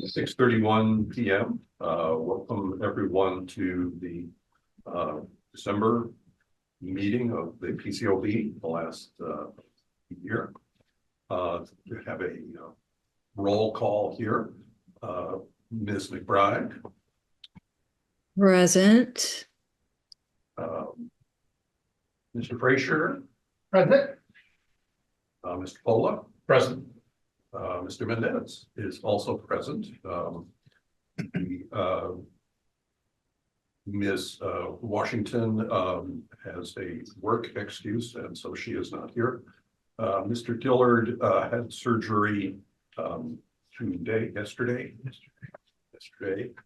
6:31 p.m. Welcome everyone to the December meeting of the PCOB the last year. We have a roll call here. Ms. McBride. Present. Mr. Frazier. Present. Mr. Pola. Present. Mr. Mendez is also present. Ms. Washington has a work excuse, and so she is not here. Mr. Dillard had surgery yesterday,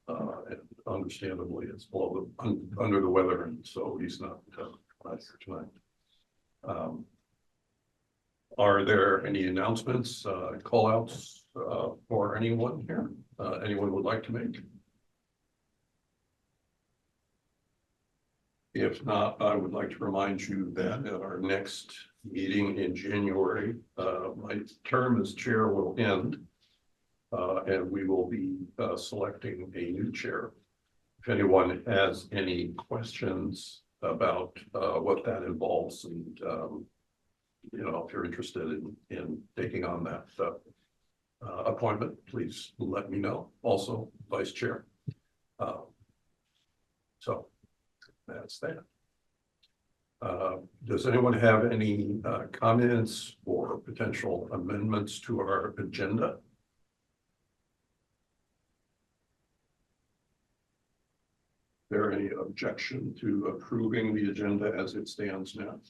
and understandably is under the weather, and so he's not here tonight. Are there any announcements, call outs for anyone here? Anyone would like to make? If not, I would like to remind you that at our next meeting in January, my term as chair will end, and we will be selecting a new chair. If anyone has any questions about what that involves, and if you're interested in taking on that appointment, please let me know. Also, vice chair. So that's that. Does anyone have any comments or potential amendments to our agenda? Is there any objection to approving the agenda as it stands now?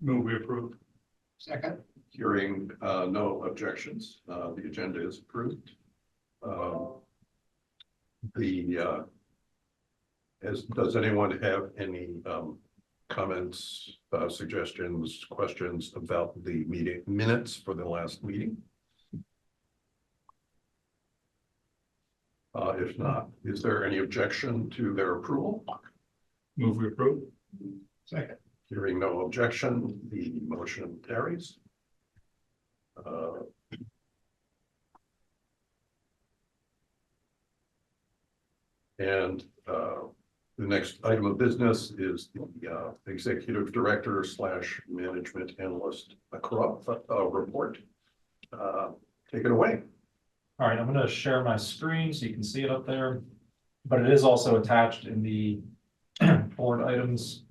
Move we approve. Second. Hearing no objections, the agenda is approved. Does anyone have any comments, suggestions, questions about the meeting minutes for the last meeting? If not, is there any objection to their approval? Move we approve. Second. Hearing no objection, the motion carries. And the next item of business is the executive director / management analyst report. Take it away. All right, I'm going to share my screen so you can see it up there, but it is also attached in the board items.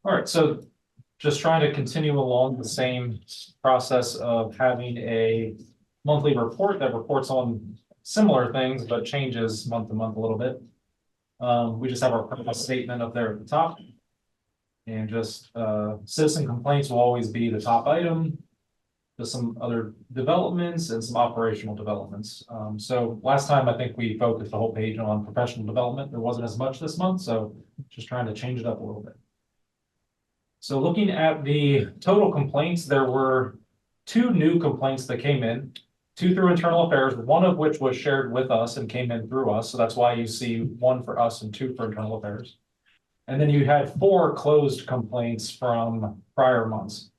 All right, so just trying to continue along the same process of having a monthly report that reports on similar things, but changes month to month a little bit. We just have our purpose statement up there at the top. And just citizen complaints will always be the top item. Just some other developments and some operational developments. So last time I think we focused the whole page on professional development. There wasn't as much this month, so just trying to change it up a little bit. So looking at the total complaints, there were 2 new complaints that came in, 2 through internal affairs, one of which was shared with us and came in through us. So that's why you see 1 for us and 2 for internal affairs. And then you had 4 closed complaints from prior months.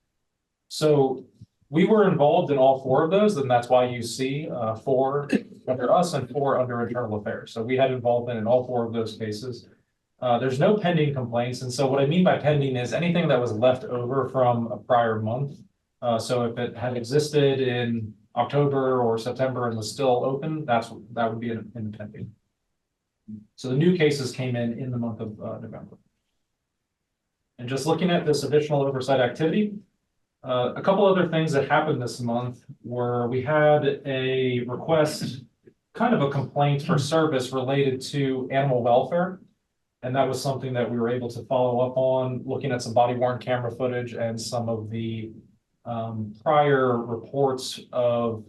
So we were involved in all 4 of those, and that's why you see 4 under us and 4 under internal affairs. So we had involvement in all 4 of those cases. There's no pending complaints. And so what I mean by pending is anything that was left over from a prior month. So if it had existed in October or September and was still open, that would be in pending. So the new cases came in the month of November. And just looking at this additional oversight activity, a couple other things that happened this month were we had a request, kind of a complaint for service related to animal welfare. And that was something that we were able to follow up on, looking at some body-worn camera footage and some of the prior reports of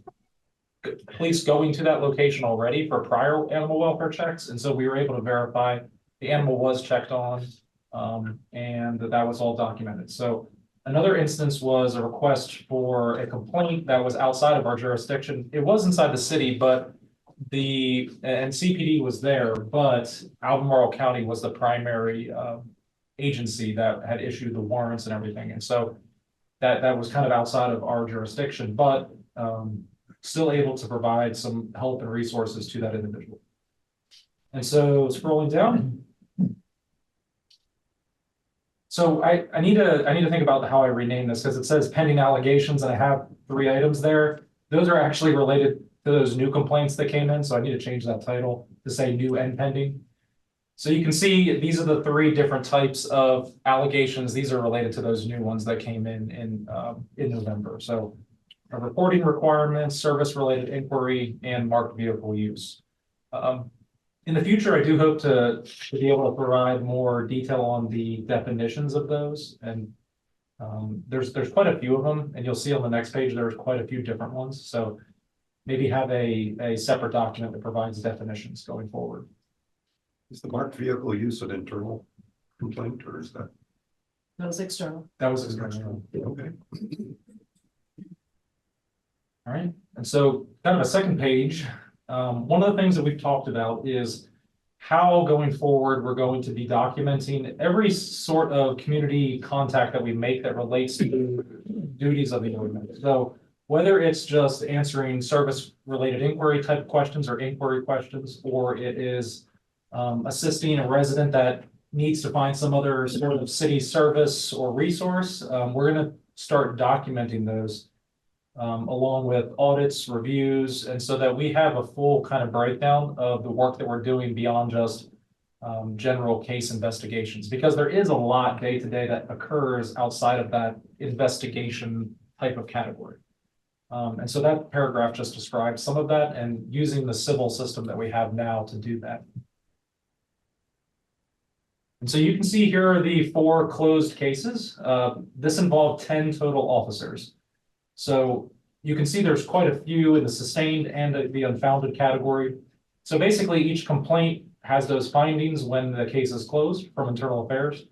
police going to that location already for prior animal welfare checks. And so we were able to verify the animal was checked on, and that was all documented. So another instance was a request for a complaint that was outside of our jurisdiction. It was inside the city, but and CPD was there, but Albemarle County was the primary agency that had issued the warrants and everything. And so that was kind of outside of our jurisdiction, but still able to provide some help and resources to that individual. And so scrolling down. So I need to think about how I rename this, because it says pending allegations and I have 3 items there. Those are actually related to those new complaints that came in, so I need to change that title to say new and pending. So you can see these are the 3 different types of allegations. These are related to those new ones that came in November. So reporting requirements, service-related inquiry, and marked vehicle use. In the future, I do hope to be able to provide more detail on the definitions of those. And there's quite a few of them, and you'll see on the next page, there's quite a few different ones. So maybe have a separate document that provides definitions going forward. Is the marked vehicle use an internal complaint, or is that? That was external. That was external. Okay. All right, and so kind of a second page. One of the things that we've talked about is how going forward, we're going to be documenting every sort of community contact that we make that relates to duties of the ordinance. So whether it's just answering service-related inquiry type questions or inquiry questions, or it is assisting a resident that needs to find some other sort of city service or resource, we're going to start documenting those along with audits, reviews, and so that we have a full kind of breakdown of the work that we're doing beyond just general case investigations, because there is a lot day to day that occurs outside of that investigation type of category. And so that paragraph just describes some of that and using the civil system that we have now to do that. And so you can see here are the 4 closed cases. This involved 10 total officers. So you can see there's quite a few in the sustained and the unfounded category. So basically each complaint has those findings when the case is closed from internal affairs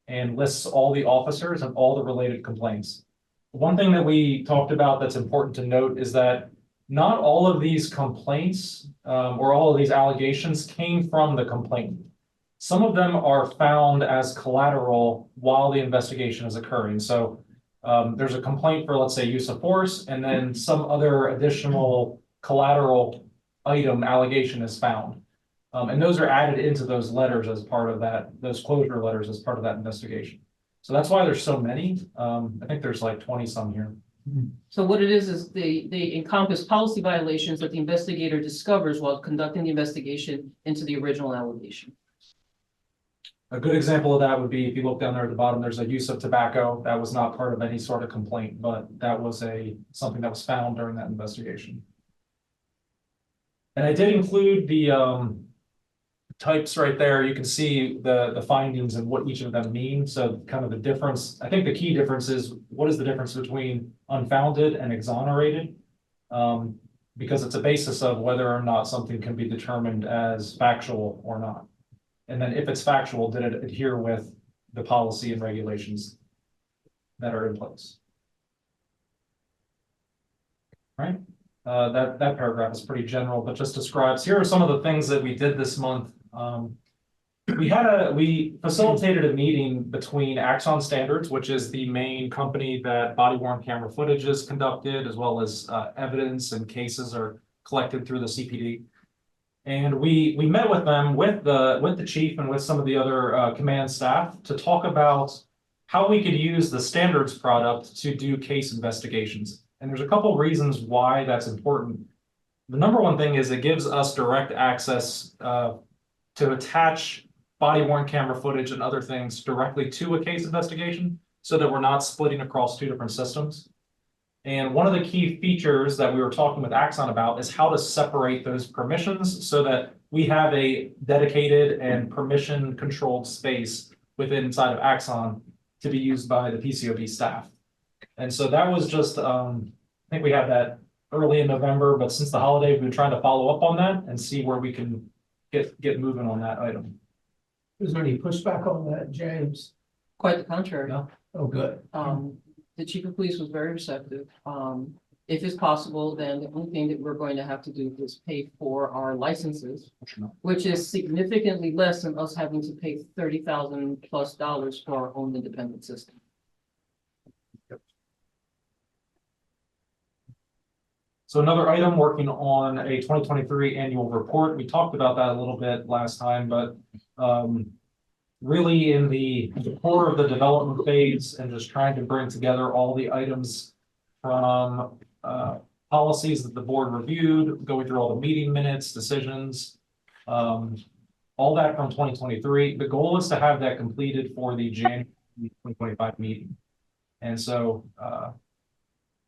and lists all the officers and all the related complaints. One thing that we talked about that's important to note is that not all of these complaints or all of these allegations came from the complainant. Some of them are found as collateral while the investigation is occurring. So there's a complaint for, let's say, use of force, and then some other additional collateral item allegation is found. And those are added into those letters as part of that, those closure letters as part of that investigation. So that's why there's so many. I think there's like 20 some here. So what it is they encompass policy violations that the investigator discovers while conducting the investigation into the original allegation. A good example of that would be if you look down there at the bottom, there's a use of tobacco. That was not part of any sort of complaint, but that was something that was found during that investigation. And I did include the types right there. You can see the findings and what each of them mean. So kind of the difference, I think the key difference is what is the difference between unfounded and exonerated? Because it's a basis of whether or not something can be determined as factual or not. And then if it's factual, did it adhere with the policy and regulations that are in place? Right? That paragraph is pretty general, but just describes, here are some of the things that we did this month. We facilitated a meeting between Axon Standards, which is the main company that body worn camera footage is conducted, as well as evidence and cases are collected through the CPD. And we met with them, with the chief and with some of the other command staff to talk about how we could use the standards product to do case investigations. And there's a couple of reasons why that's important. The number one thing is it gives us direct access to attach body worn camera footage and other things directly to a case investigation so that we're not splitting across 2 different systems. And one of the key features that we were talking with Axon about is how to separate those permissions so that we have a dedicated and permission controlled space inside of Axon to be used by the PCOB staff. And so that was just, I think we had that early in November, but since the holiday, we've been trying to follow up on that and see where we can get moving on that item. Is there any pushback on that, James? Quite the contrary. No. Oh, good. The chief of police was very receptive. If it's possible, then the only thing that we're going to have to do is pay for our licenses, which is significantly less than us having to pay $30,000+ for our own independent system. So another item, working on a 2023 annual report. We talked about that a little bit last time, but really in the core of the development phase and just trying to bring together all the items from policies that the board reviewed, going through all the meeting minutes, decisions, all that from 2023. The goal is to have that completed for the January 2025 meeting. And so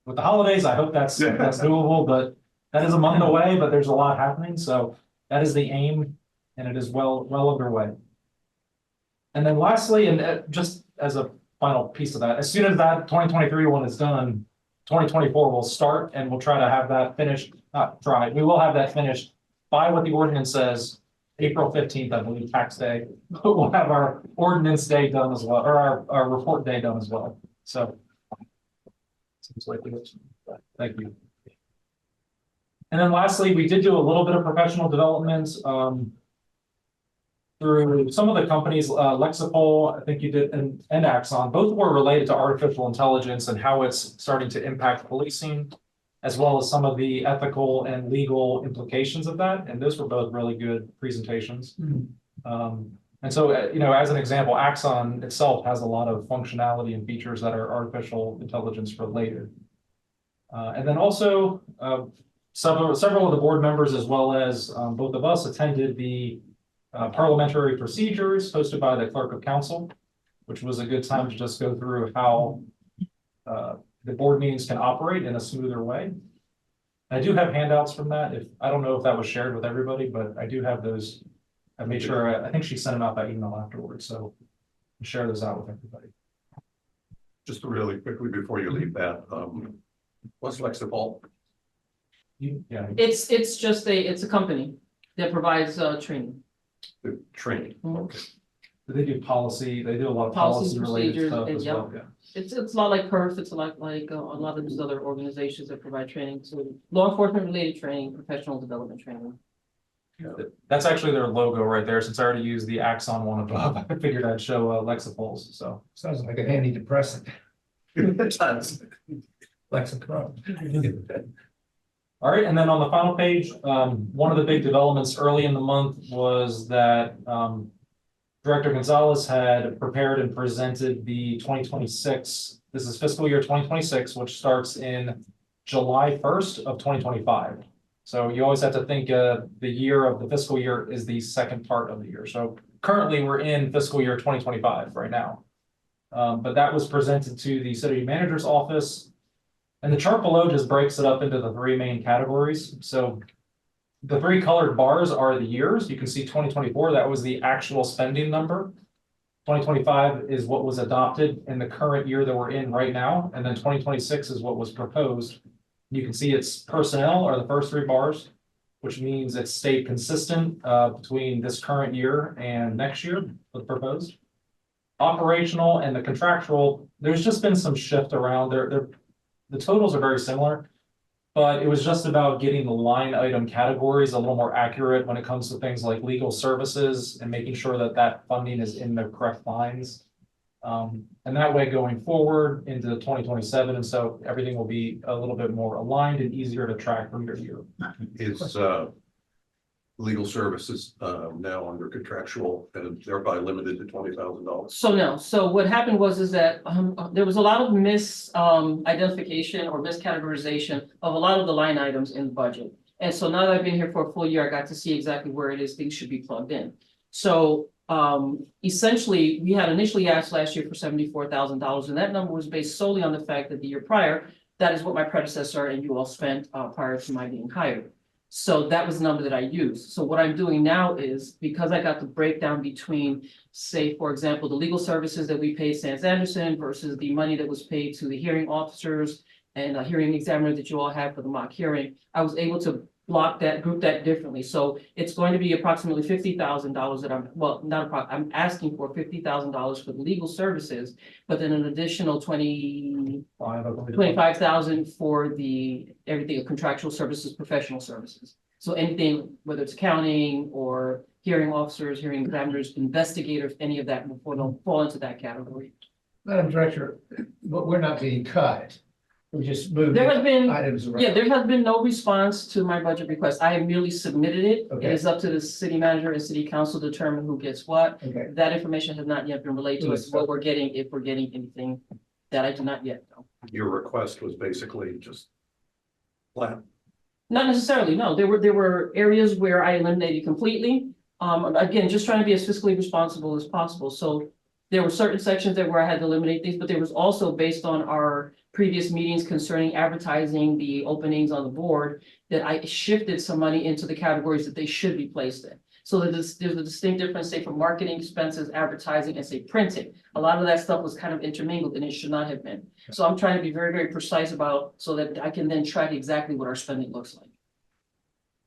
with the holidays, I hope that's doable, but that is a month away, but there's a lot happening. So that is the aim, and it is well underway. And then lastly, and just as a final piece of that, as soon as that 2023 one is done, 2024 will start, and we'll try to have that finished, we will have that finished by what the ordinance says, April 15th, I believe, tax day. We'll have our ordinance day done as well, or our report day done as well. So seems like it. Thank you. And then lastly, we did do a little bit of professional development through some of the companies, Lexipol, I think you did, and Axon. Both were related to artificial intelligence and how it's starting to impact policing, as well as some of the ethical and legal implications of that. And those were both really good presentations. And so, you know, as an example, Axon itself has a lot of functionality and features that are artificial intelligence related. And then also, several of the board members, as well as both of us, attended the parliamentary procedures hosted by the clerk of council, which was a good time to just go through how the board meetings can operate in a smoother way. I do have handouts from that. I don't know if that was shared with everybody, but I do have those. I made sure, I think she sent them out by email afterwards, so I'll share those out with everybody. Just really quickly before you leave that, what's Lexipol? Yeah. It's just it's a company that provides training. The training. Okay. They do policy, they do a lot of Policies, policy related procedures, stuff and as well. Yeah. It's a lot like PERF. It's a lot like a lot of these other organizations that provide training, so law enforcement related training, professional development training. That's actually their logo right there. Since I already used the Axon one above, I figured I'd show Lexipol's. So Sounds like an antidepressant. Lexapro. all right, and then on the final page, one of the big developments early in the month was that Director Gonzalez had prepared and presented the 2026. This is fiscal year 2026, which starts in July 1st of 2025. So you always have to think the year of the fiscal year is the second part of the year. So currently we're in fiscal year 2025 right now. But that was presented to the city manager's office. And the chart below just breaks it up into the three main categories. So the three colored bars are the years. You can see 2024, that was the actual spending number. 2025 is what was adopted in the current year that we're in right now. And then 2026 is what was proposed. You can see it's personnel are the first three bars, which means it's stayed consistent between this current year and next year with proposed. Operational and the contractual, there's just been some shift around there. The totals are very similar, but it was just about getting the line item categories a little more accurate when it comes to things like legal services and making sure that that funding is in the correct lines. And that way going forward into 2027. And so everything will be a little bit more aligned and easier to track from year to year. Is legal services now under contractual and thereby limited to $20,000? So no, so what happened is that there was a lot of identification or miscategorization of a lot of the line items in the budget. And so now that I've been here for a full year, I got to see exactly where it is things should be plugged in. So essentially, we had initially asked last year for $74,000, and that number was based solely on the fact that the year prior, that is what my predecessor and you all spent prior to my being hired. So that was the number that I used. So what I'm doing now is, because I got the breakdown between, say, for example, the legal services that we paid Sands Anderson versus the money that was paid to the hearing officers and a hearing examiner that you all had for the mock hearing, I was able to group that differently. So it's going to be approximately $50,000 that I'm asking for $50,000 for the legal services, but then an additional 25,000 for everything contractual services, professional services. So anything, whether it's accounting or hearing officers, hearing examiners, investigators, any of that will fall into that category. Madam Director, but we're not being cut. We just moved There has been, items around. yeah, there has been no response to my budget request. I have merely submitted it. It Okay. is up to the city manager and city council to determine who gets what. Okay, That information has not yet been relayed to us, what we're getting, if we're getting anything that I do not yet know. Your request was basically just flat. Not necessarily, no. There were areas where I eliminated completely. Again, just trying to be as fiscally responsible as possible. So there were certain sections that where I had to eliminate things, but there was also based on our previous meetings concerning advertising the openings on the board, that I shifted some money into the categories that they should be placed in. So there's a distinct difference, say, for marketing expenses, advertising, and say printing. A lot of that stuff was kind of intermingled and it should not have been. So I'm trying to be very, very precise about, so that I can then track exactly what our spending looks like.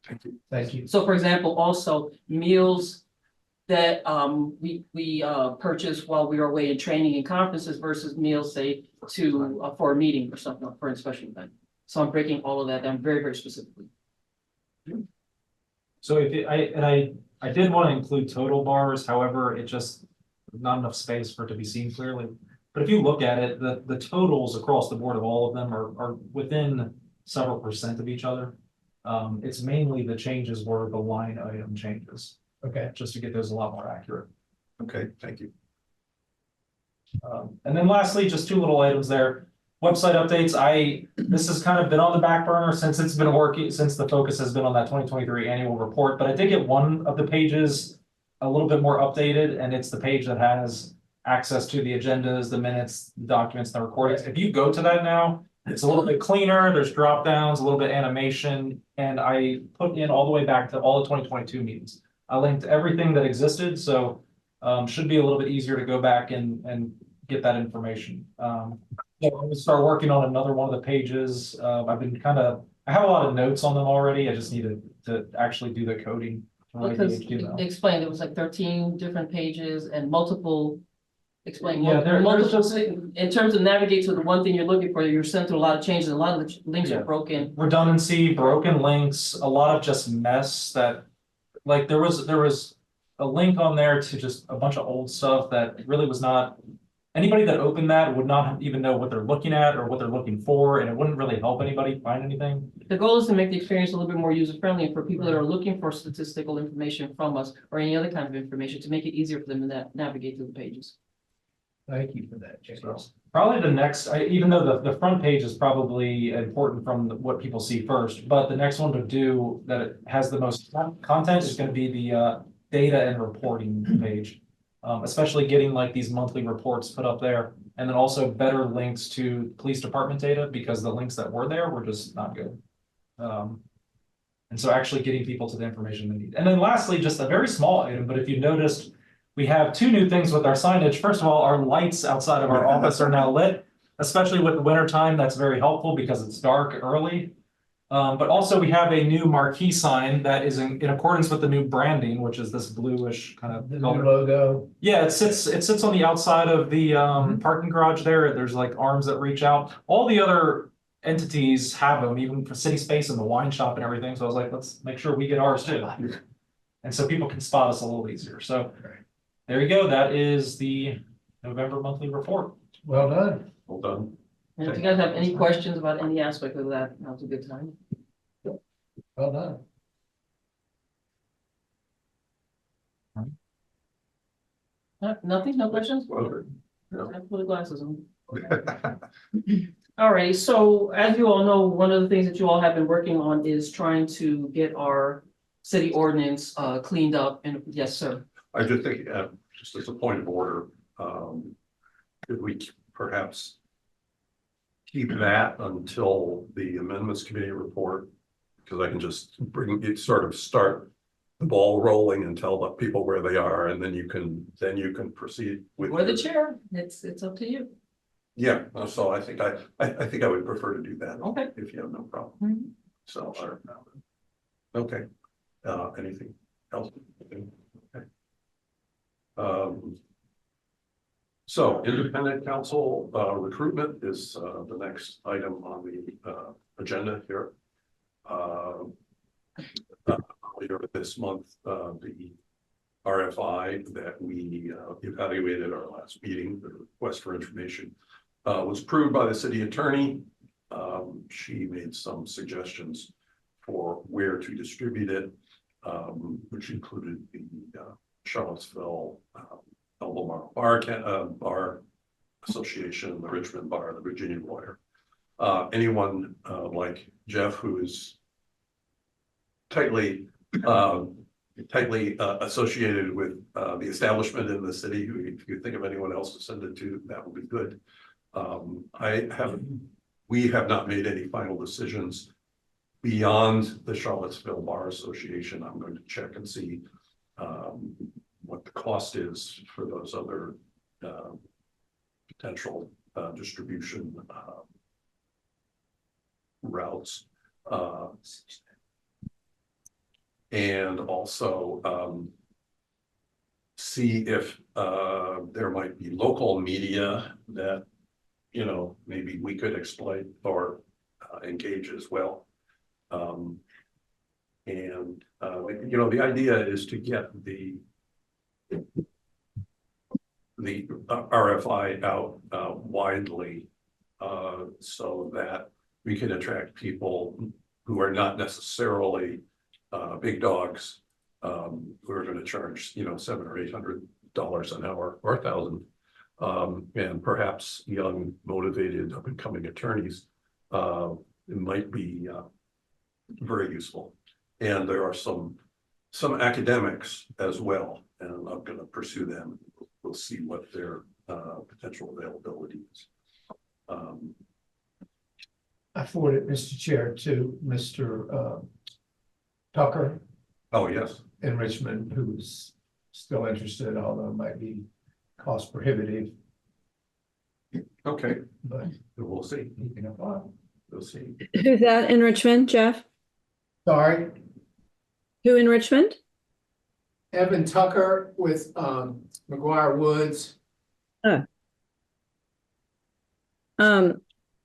Thank you. thank you. So for example, also meals that we purchase while we are away in training and conferences versus meals, say, to for a meeting or something, for a special event. So I'm breaking all of that down very, very specifically. So I did want to include total bars, however, it just not enough space for it to be seen clearly. But if you look at it, the totals across the board of all of them are within several percent of each other. It's mainly the changes were the line item changes, Okay, just to get those a lot more accurate. Okay, thank you. And then lastly, just two little items there. Website updates, this has kind of been on the back burner since it's been working, since the focus has been on that 2023 annual report, but I did get one of the pages a little bit more updated, and it's the page that has access to the agendas, the minutes, the documents, the recordings. If you go to that now, it's a little bit cleaner, there's drop downs, a little bit animation, and I put in all the way back to all the 2022 meetings. I linked everything that existed, so should be a little bit easier to go back and get that information. I'm gonna start working on another one of the pages. I've been I have a lot of notes on them already. I just needed to actually do the coding. to write the Because HTML. explain, it was like 13 different pages and multiple. Explain, Yeah, there's multiple, just- in terms of navigate to the one thing you're looking for, you're sent through a lot of changes, a lot of the links Yeah. are broken. Redundancy, broken links, a lot of just mess that, like, there was a link on there to just a bunch of old stuff that really was not. Anybody that opened that would not even know what they're looking at or what they're looking for, and it wouldn't really help anybody find anything. The goal is to make the experience a little bit more user friendly and for people that are looking for statistical information from us or any other kind of information to make it easier for them to navigate through the pages. thank you for that, James. So, probably the next, even though the front page is probably important from what people see first, but the next one to do that it has the most content is gonna be the data and reporting page. Especially getting like these monthly reports put up there, and then also better links to police department data, because the links that were there were just not good. And so actually getting people to the information they need. And then lastly, just a very small item, but if you noticed, we have two new things with our signage. First of all, our lights outside of our office are now lit, especially with the winter time. That's very helpful because it's dark early. But also we have a new marquee sign that is in accordance with the new branding, which is this bluish kind of The new color. logo, Yeah, it sits on the outside of the parking garage there. There's like arms that reach out. All the other entities have them, even for City Space and the wine shop and everything. So I was like, let's make sure we get ours too. And so people can spot us a little easier. So there you go. That is the November monthly report. well done. Well done. And if you guys have any questions about any aspect of that, now's a good time. Well done. Nothing, no questions? Well, no. I put the glasses on. All right, so as you all know, one of the things that you all have been working on is trying to get our city ordinance cleaned up, and yes, sir. I just think, just as a point of order, could we perhaps keep that until the amendments committee report? Because I can just bring it, sort of start the ball rolling and tell the people where they are, and then you can proceed with. We're the your- chair, it's up to you. Yeah, so I think I think I would prefer to do that. Okay. If you have no problem. Mhm. So, okay, anything else? Okay. So independent council recruitment is the next item on the agenda here. Earlier this month, the RFI that we evaluated at our last meeting, the request for information, was approved by the city attorney. She made some suggestions for where to distribute it, which included the Charlottesville Albemarle Bar Association, the Richmond Bar, the Virginia Lawyer. Anyone like Jeff, who is tightly associated with the establishment in the city, who, if you think of anyone else to send it to, that would be good. We have not made any final decisions beyond the Charlottesville Bar Association. I'm going to check and see what the cost is for those other potential distribution routes. And also see if there might be local media that, you know, maybe we could exploit or engage as well. And you know, the idea is to get the RFI out widely so that we can attract people who are not necessarily big dogs who are going to charge, you know, $700 or $800 an hour or $1,000, and perhaps young, motivated, up and coming attorneys. It might be very useful. And there are some academics as well, and I'm going to pursue them. We'll see what their potential availability is. I forwarded, Mr. Chair, to Mr. Tucker Oh, yes. in Richmond, who's still interested, although it might be cost prohibitive, Okay, but we'll see. he can apply. We'll see. Who's that in Richmond, Jeff? Sorry, Who in Richmond? Evan Tucker with McGuire Woods. Been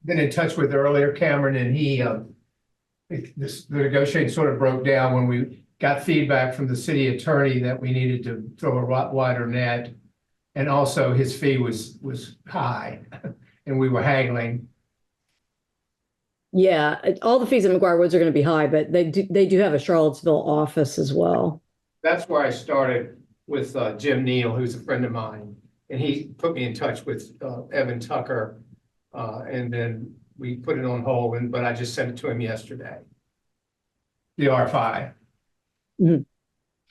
in touch with earlier, Cameron, and the negotiation sort of broke down when we got feedback from the city attorney that we needed to throw a wider net. And also his fee was high and we were haggling. Yeah, all the fees at McGuire Woods are going to be high, but they do have a Charlottesville office as well. That's where I started with Jim Neal, who's a friend of mine. And he put me in touch with Evan Tucker. And then we put it on hold, but I just sent it to him yesterday. The RFI. Mhm.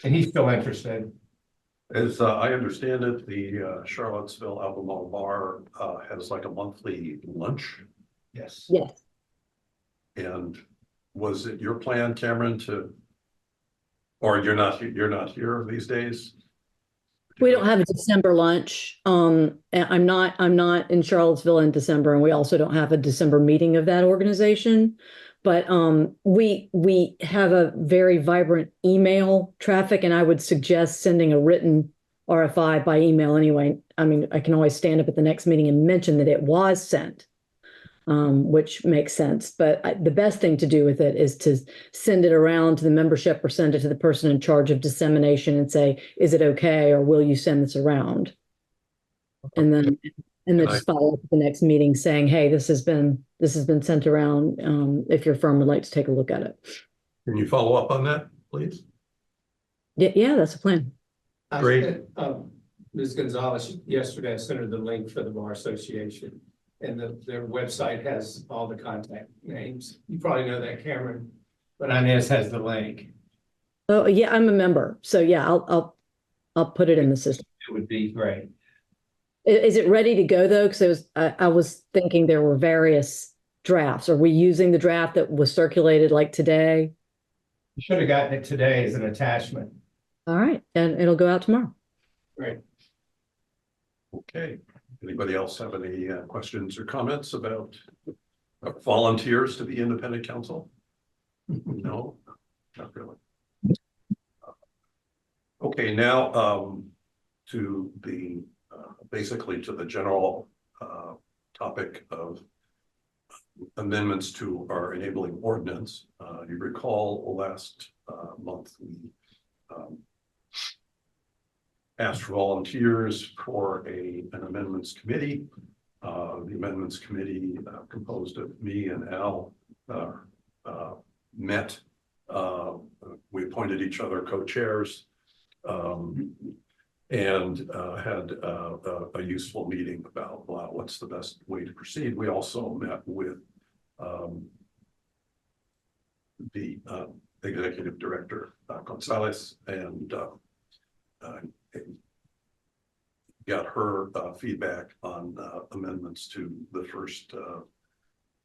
And he's still interested. As I understand it, the Charlottesville Albemarle Bar has like a monthly lunch. Yes. Yes. And was it your plan, Cameron, or you're not here these days? We don't have a December lunch. And I'm not in Charlottesville in December, and we also don't have a December meeting of that organization. But we have a very vibrant email traffic, and I would suggest sending a written RFI by email anyway. I mean, I can always stand up at the next meeting and mention that it was sent, which makes sense. But the best thing to do with it is to send it around to the membership or send it to the person in charge of dissemination and say, is it okay, or will you send this around? And then just follow up at the next meeting saying, hey, this has been sent around. If your firm would like to take a look at it. Can you follow up on that, please? Yeah, that's a plan. Great. Ms. Gonzalez, yesterday I sent her the link for the Bar Association, and their website has all the contact names. You probably know that, Cameron, but Inez has the link. Oh, yeah, I'm a member. So yeah, I'll put it in the system. It would be great. Is it ready to go though? Because I was thinking there were various drafts. Are we using the draft that was circulated like today? You should have gotten it today as an attachment. All right, and it'll go out tomorrow. Great. Okay. Anybody else have any questions or comments about volunteers to the independent council? No, not really. Okay, now to the basically to the general topic of amendments to our enabling ordinance. You recall last month we asked for volunteers for an amendments committee. The amendments committee composed of me and Al met. We appointed each other co-chairs. And had a useful meeting about what's the best way to proceed. We also met with the executive director, Gonzalez, and got her feedback on amendments to the first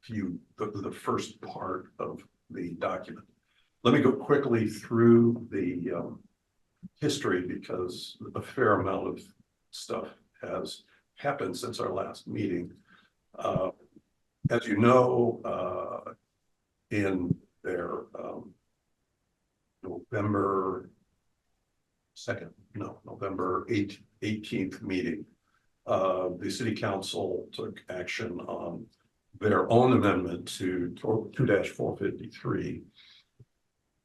the first part of the document. Let me go quickly through the history, because a fair amount of stuff has happened since our last meeting. As you know, in their November 18th meeting, the city council took action on their own amendment to 2-453,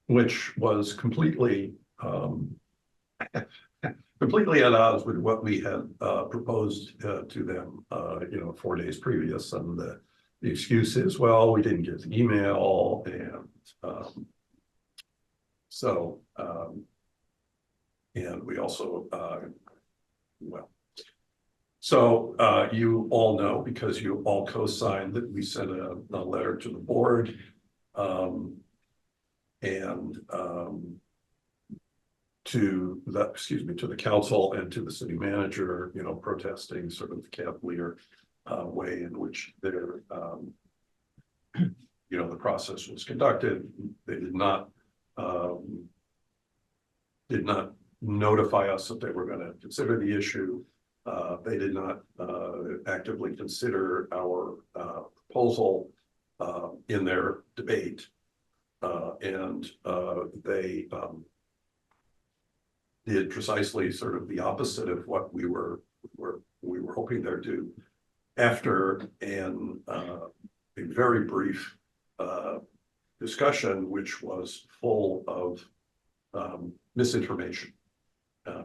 which was completely completely at odds with what we had proposed to them, 4 days previous. And the excuse is, well, we didn't get the email, and and we also you all know, because you all co-signed, that we sent a letter to the board to the council and to the city manager, protesting sort of the cavalier way in which their the process was conducted. They did not notify us that they were going to consider the issue. They did not actively consider our proposal in their debate, and they did precisely sort of the opposite of what we were hoping they'd do. After a very brief discussion, which was full of misinformation,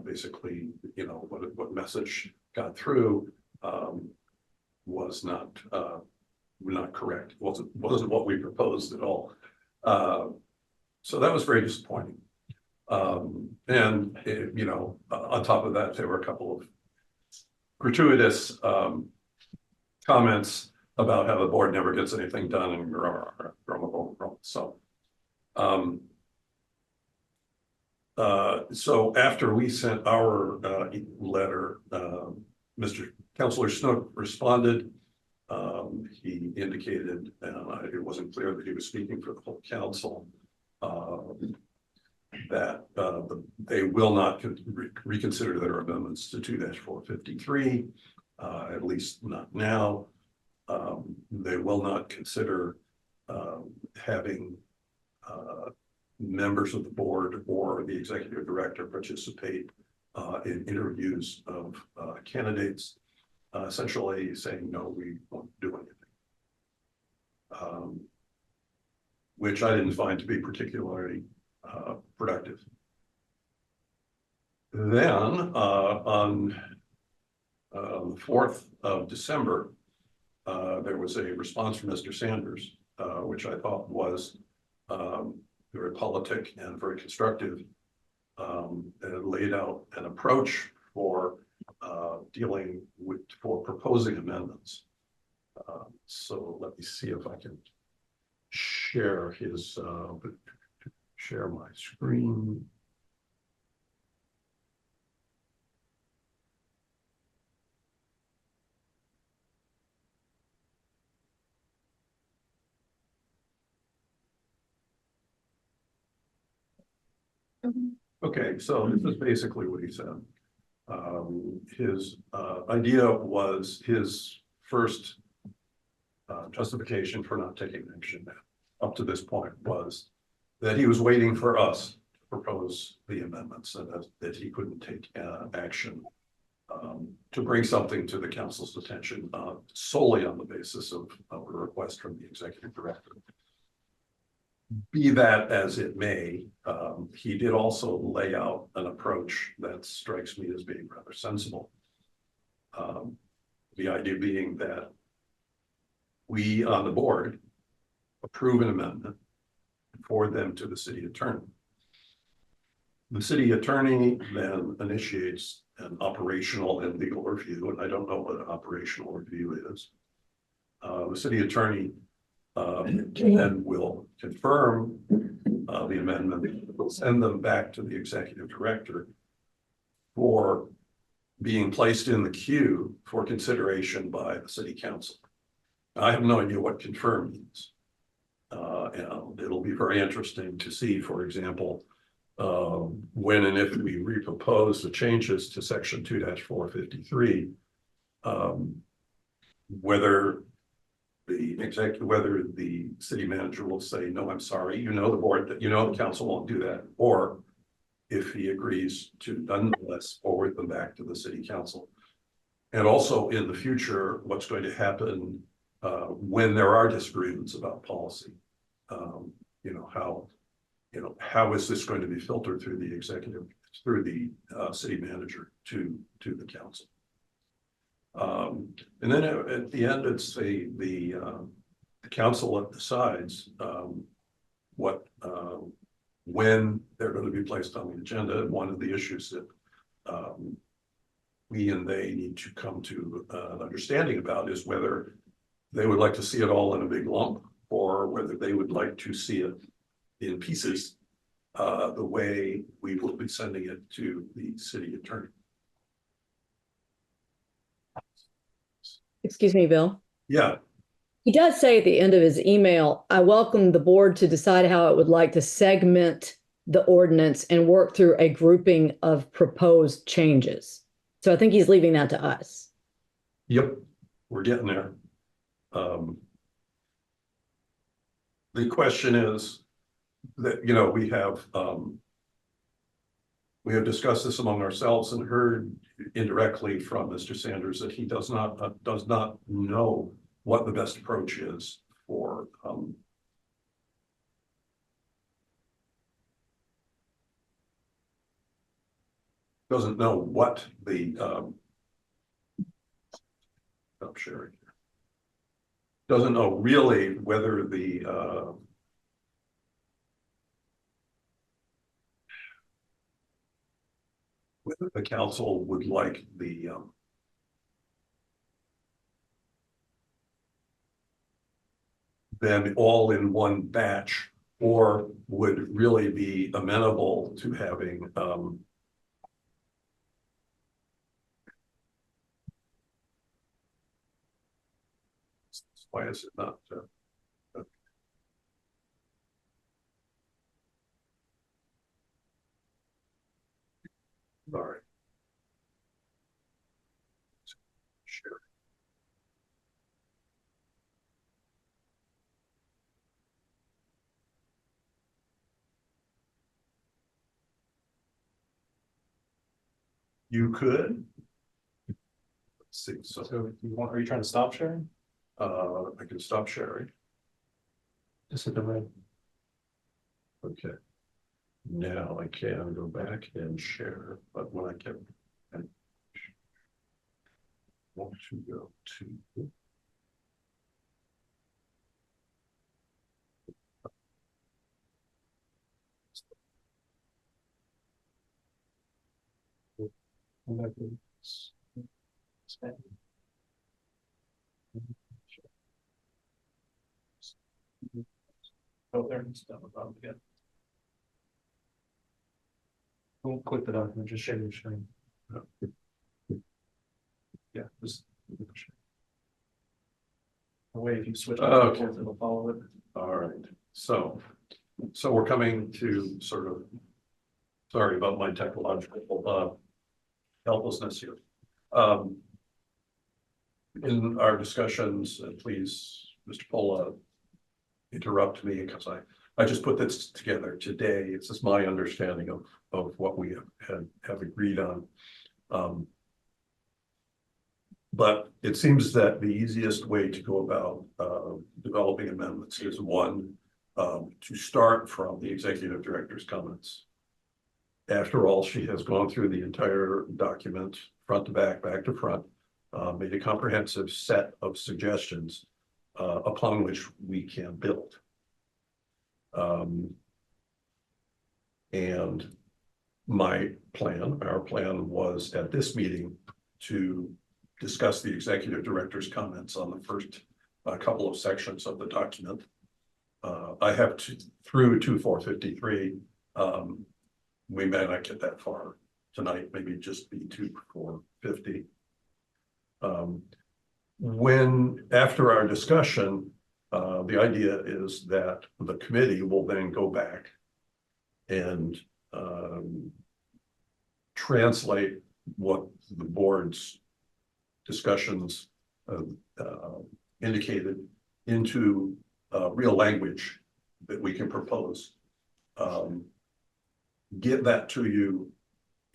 basically, what message got through was not correct. Wasn't what we proposed at all. So that was very disappointing. And on top of that, there were a couple of gratuitous comments about how the board never gets anything done, and so so after we sent our letter, Mr. Councilor Snook responded. He indicated, and it wasn't clear that he was speaking for the whole council, that they will not reconsider their amendments to 2-453, at least not now. They will not consider having members of the board or the executive director participate in interviews of candidates, essentially saying, no, we won't do anything, which I didn't find to be particularly productive. Then on the 4th of December, there was a response from Mr. Sanders, which I thought was very politic and very constructive. It laid out an approach for proposing amendments. So let me see if I can share share my screen. Okay, so this is basically what he said. His idea was, his first justification for not taking action up to this point was that he was waiting for us to propose the amendments, and that he couldn't take action to bring something to the council's attention solely on the basis of a request from the executive director. Be that as it may, he did also lay out an approach that strikes me as being rather sensible. The idea being that we on the board approve an amendment, forward them to the city attorney. The city attorney then initiates an operational and legal review, and I don't know what an operational review is. The city attorney then will confirm the amendment, send them back to the executive director for being placed in the queue for consideration by the city council. I have no idea what confirm means. And it'll be very interesting to see, for example, when and if we repropose the changes to section 2-453, whether the city manager will say, no, I'm sorry, the board, that the council won't do that, or if he agrees to nonetheless forward them back to the city council. And also in the future, what's going to happen when there are disagreements about policy. How is this going to be filtered through the executive, through the city manager to the council? And then at the end, it's the council that decides when they're going to be placed on the agenda. One of the issues that we and they need to come to an understanding about is whether they would like to see it all in a big lump, or whether they would like to see it in pieces, the way we will be sending it to the city attorney. Excuse me, Bill. Yeah, He does say at the end of his email, I welcome the board to decide how it would like to segment the ordinance and work through a grouping of proposed changes. So I think he's leaving that to us. yep, we're getting there. The question is that, we have discussed this among ourselves and heard indirectly from Mr. Sanders that he does not know what the best approach is for doesn't know what the stop sharing here. Doesn't know really whether the council would like them all in one batch, or would really be amenable to having why is it not all right. Sure. You could. Let's see, so Are you trying to stop sharing? I can stop sharing. Just hit the red. Okay. Now I can go back and share, but when I want to go to Oh, there it's done about again. Don't click the document, just share your screen. yeah, this. The way if you switch, Okay. it'll follow it. All right, so we're coming to sort of, sorry about my technological helplessness here. In our discussions, please, Mr. Pola, interrupt me, because I just put this together today. It's just my understanding of what we have agreed on. But it seems that the easiest way to go about developing amendments is one, to start from the executive director's comments. After all, she has gone through the entire document, front to back, back to front, made a comprehensive set of suggestions upon which we can build. And our plan was at this meeting to discuss the executive director's comments on the first couple of sections of the document. I have through to 453. We may not get that far tonight, maybe just be 2 450. After our discussion, the idea is that the committee will then go back and translate what the board's discussions indicated into real language that we can propose. Get that to you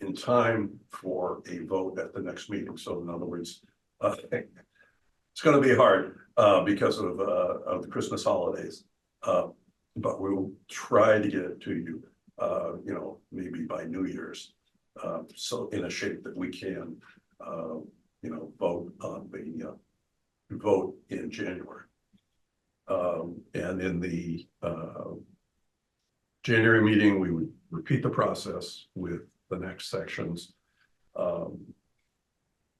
in time for a vote at the next meeting. So in other words, it's going to be hard because of the Christmas holidays, but we will try to get it to you, maybe by New Year's. So in a shape that we can, vote on the vote in January. And in the January meeting, we would repeat the process with the next sections. And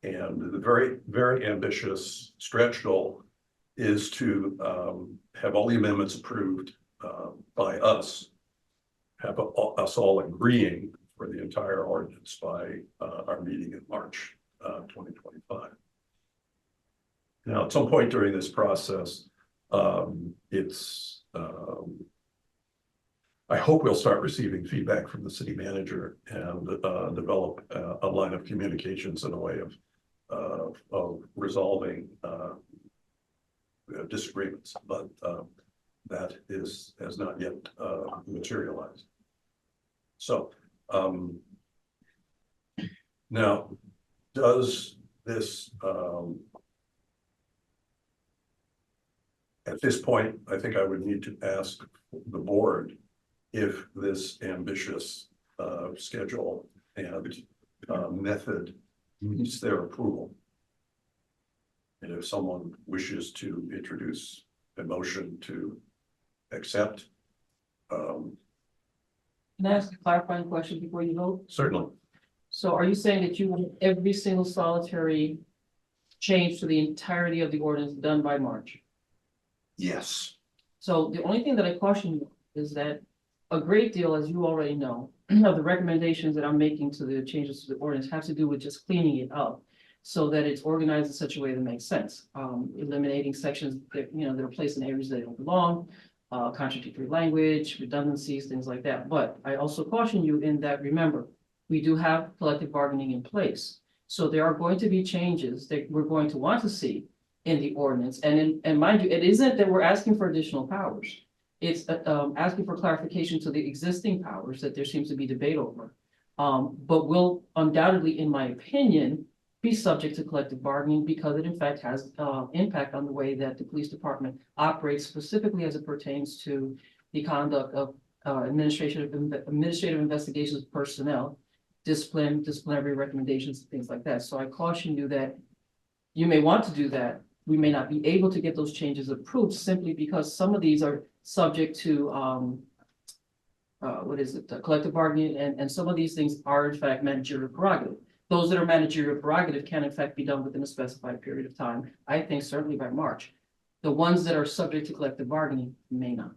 the very, very ambitious stretch goal is to have all the amendments approved by us, have us all agreeing for the entire ordinance by our meeting in March 2025. Now, at some point during this process, I hope we'll start receiving feedback from the city manager and develop a line of communications in a way of resolving disagreements, but that has not yet materialized. So now, does this at this point, I think I would need to ask the board if this ambitious schedule and method needs their approval. And if someone wishes to introduce a motion to accept. Can I ask a clarifying question before you vote? Certainly. So are you saying that you want every single solitary change to the entirety of the ordinance done by March? Yes. So the only thing that I caution you is that a great deal, as you already know, of the recommendations that I'm making to the changes to the ordinance have to do with just cleaning it up so that it's organized in such a way that makes sense. Eliminating sections that, that are placed in areas that don't belong, contradictory language, redundancies, things like that. But I also caution you in that, remember, we do have collective bargaining in place. So there are going to be changes that we're going to want to see in the ordinance. And mind you, it isn't that we're asking for additional powers. It's asking for clarification to the existing powers that there seems to be debate over. But will undoubtedly, in my opinion, be subject to collective bargaining because it in fact has impact on the way that the police department operates, specifically as it pertains to the conduct of administrative investigations personnel, disciplinary recommendations, things like that. So I caution you that you may want to do that. We may not be able to get those changes approved simply because some of these are subject to collective bargaining, and some of these things are in fact managerial prerogative. Those that are managerial prerogative can in fact be done within a specified period of time. I think certainly by March. The ones that are subject to collective bargaining may not.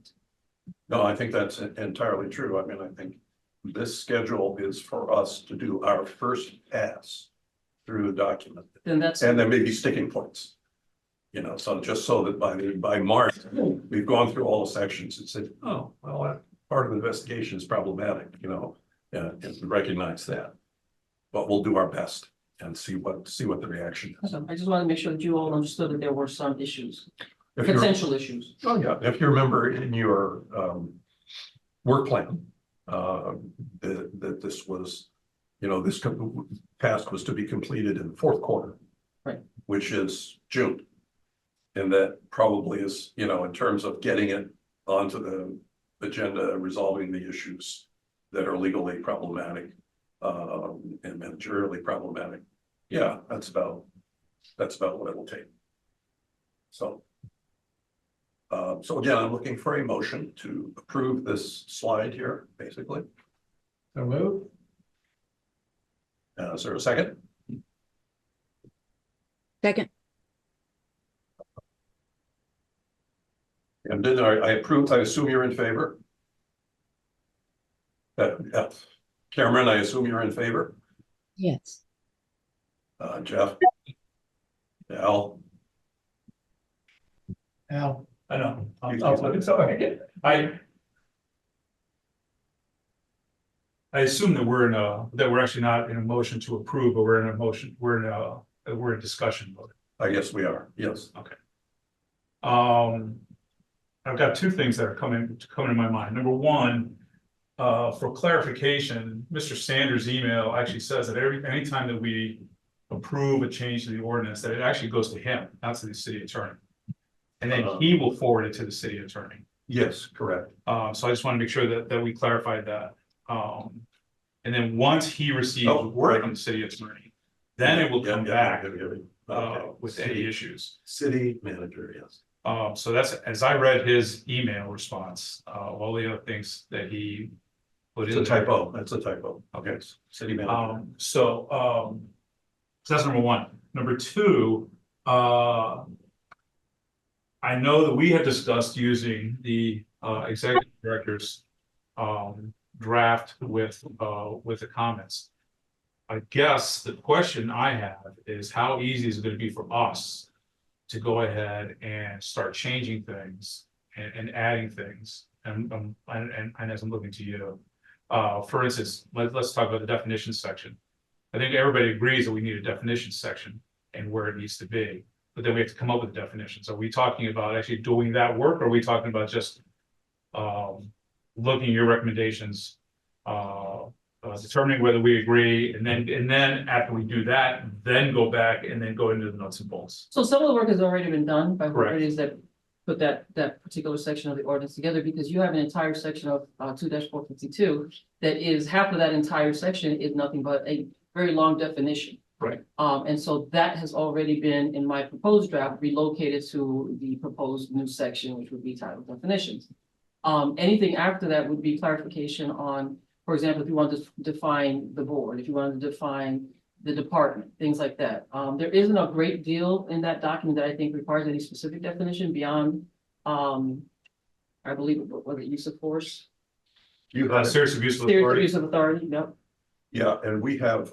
No, I think that's entirely true. I mean, I think this schedule is for us to do our first pass through the document. Then that's. And there may be sticking points. So just so that by March, we've gone through all the sections and said, oh, well, that part of the investigation is problematic, and we recognize that. But we'll do our best and see what the reaction is. I just want to make sure that you all understood that there were some issues, If you're- potential issues. Oh, yeah. If you remember in your work plan, that this was, this task was to be completed in the fourth quarter. Right. Which is June. And that probably is, in terms of getting it onto the agenda, resolving the issues that are legally problematic and managerially problematic. Yeah, that's about that's about what it'll take. So. So again, I'm looking for a motion to approve this slide here, basically. So move. Is there a second? Second, And then I approve, I assume you're in favor? Cameron, I assume you're in favor? yes. Jeff? Al? Al, I know, You- I'm sorry. I assume that we're actually not in a motion to approve, but we're in discussion mode. I guess we are, yes. I've got two things that are coming to my mind. Number one, for clarification, Mr. Sanders' email actually says that anytime that we approve a change to the ordinance, that it actually goes to him, not to the city attorney. And then he will forward it to the city attorney. Yes, correct. So I just want to make sure that we clarified that. And then once he receives Oh, word right. from the city attorney, then it will come back Okay. with any issues. City manager, yes. So that's, as I read his email response, all the other things that he put It's in a there. typo, that's a typo. Okay, city manager. So that's number one. Number two, I know that we had discussed using the executive director's draft with the comments. I guess the question I have is how easy is it going to be for us to go ahead and start changing things and adding things? And as I'm looking to you, for instance, let's talk about the definition section. I think everybody agrees that we need a definition section and where it needs to be, but then we have to come up with definitions. Are we talking about actually doing that work, or are we talking about just looking at your recommendations, determining whether we agree, and then after we do that, then go back and then go into the nuts and bolts? So some of the work has already been done by whoever Correct. it is that put that particular section of the ordinance together, because you have an entire section of 2-452 that is, half of that entire section is nothing but a very long definition. Right. And so that has already been, in my proposed draft, relocated to the proposed new section, which would be titled definitions. Anything after that would be clarification on, for example, if you want to define the board, if you wanted to define the department, things like that. There isn't a great deal in that document that I think requires any specific definition beyond, I believe, was it use of force? You have, Serious abuse of Serious authority. abuse of authority, yep. yeah, and we have,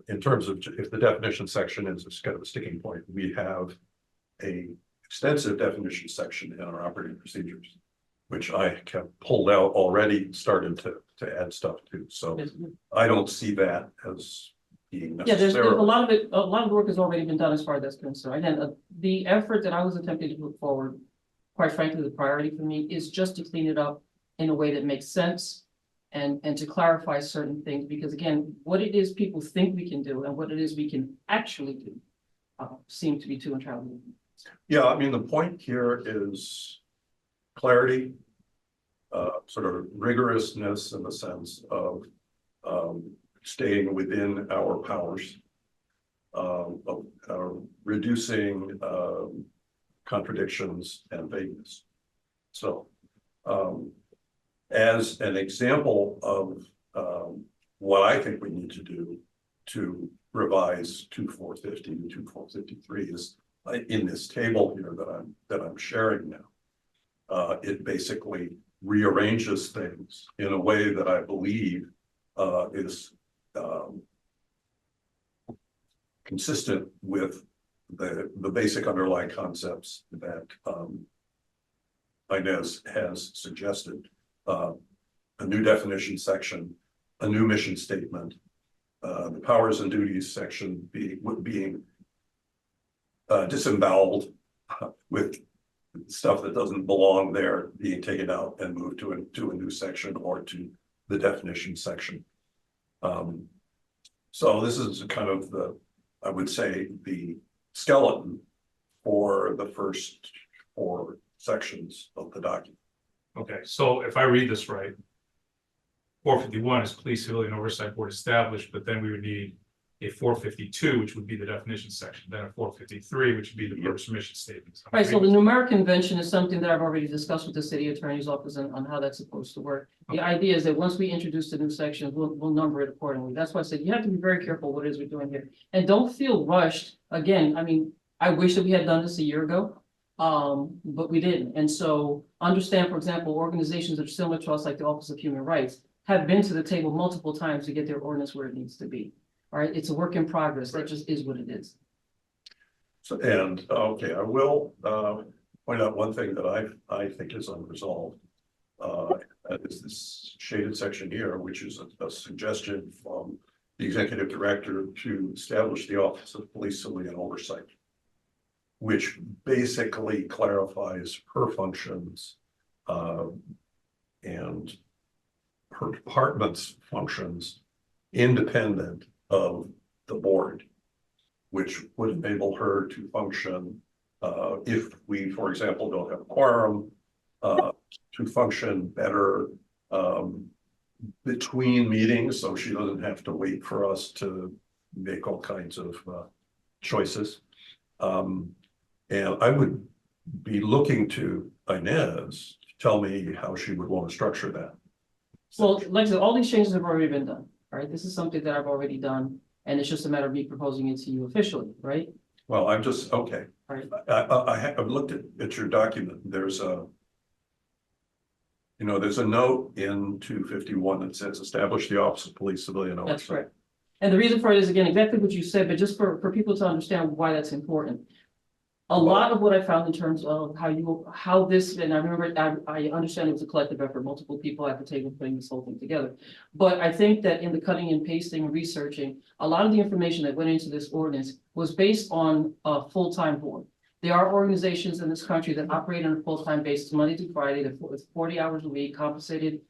in terms of if the definition section is kind of a sticking point, we have a extensive definition section in our operating procedures, which I have pulled out already, started to add stuff to. So I don't see that as being Yeah, there's a necessarily. lot of it, a lot of the work has already been done as far as that's concerned. And the effort that I was attempting to put forward, quite frankly, the priority for me is just to clean it up in a way that makes sense and to clarify certain things, because again, what it is people think we can do and what it is we can actually do seem to be two entirely different. Yeah, I mean, the point here is clarity, sort of rigorousness in the sense of staying within our powers, of reducing contradictions and vagueness. So, as an example of what I think we need to do to revise 2450 and 2453 is in this table here that I'm sharing now. It basically rearranges things in a way that I believe is consistent with the basic underlying concepts that Inez has suggested. A new definition section, a new mission statement, the powers and duties section being disemboweled with stuff that doesn't belong there being taken out and moved to a new section or to the definition section. So this is kind of I would say, the skeleton for the first 4 sections of the document. Okay, so if I read this right, 451 is police civilian oversight board established, but then we would need a 452, which would be the definition section, then a 453, which would be the purpose mission statements. Right, so the numeric convention is something that I've already discussed with the city attorney's office on how that's supposed to work. The idea is that once we introduce the new sections, we'll number it accordingly. That's why I said you have to be very careful what it is we're doing here. And don't feel rushed. Again, I mean, I wish that we had done this a year ago, but we didn't. And so understand, for example, organizations that are similar to us, like the Office of Human Rights, have been to the table multiple times to get their ordinance where it needs to be. All right, it's a work in progress. That just is what it is. So, and, okay, I will, point out one thing that I think is unresolved. That is this shaded section here, which is a suggestion from the executive director to establish the Office of Police Civilian Oversight, which basically clarifies her functions, and her department's functions independent of the board, which would enable her to function, if we, for example, don't have a quorum, to function better between meetings, so she doesn't have to wait for us to make all kinds of choices. And I would be looking to Inez to tell me how she would want to structure that. Well, like I said, all these changes have already been done. All right, this is something that I've already done, and it's just a matter of me proposing it to you officially, right? Well, I'm just, okay. All right. I've looked at your document. There's a, there's a note in 251 that says establish the Office of Police Civilian Oversight. That's correct. And the reason for it is, again, exactly what you said, but just for people to understand why that's important. A lot of what I found in terms of how this, and I remember, I understand it was a collective effort, multiple people at the table putting this whole thing together. But I think that in the cutting and pasting and researching, a lot of the information that went into this ordinance was based on a full-time board. There are organizations in this country that operate on a full-time basis, Monday through Friday, with 40 hours a week, compensated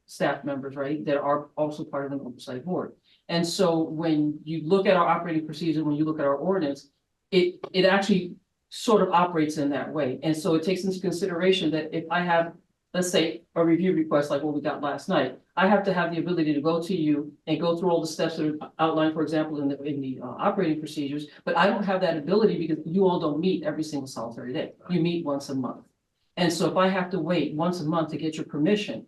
staff members, right, that are also part of an oversight board. And so when you look at our operating procedure, when you look at our ordinance, it actually sort of operates in that way. And so it takes into consideration that if I have, let's say, a review request like what we got last night, I have to have the ability to go to you and go through all the steps that are outlined, for example, in the operating procedures, but I don't have that ability because you all don't meet every single solitary day. You meet once a month. And so if I have to wait once a month to get your permission,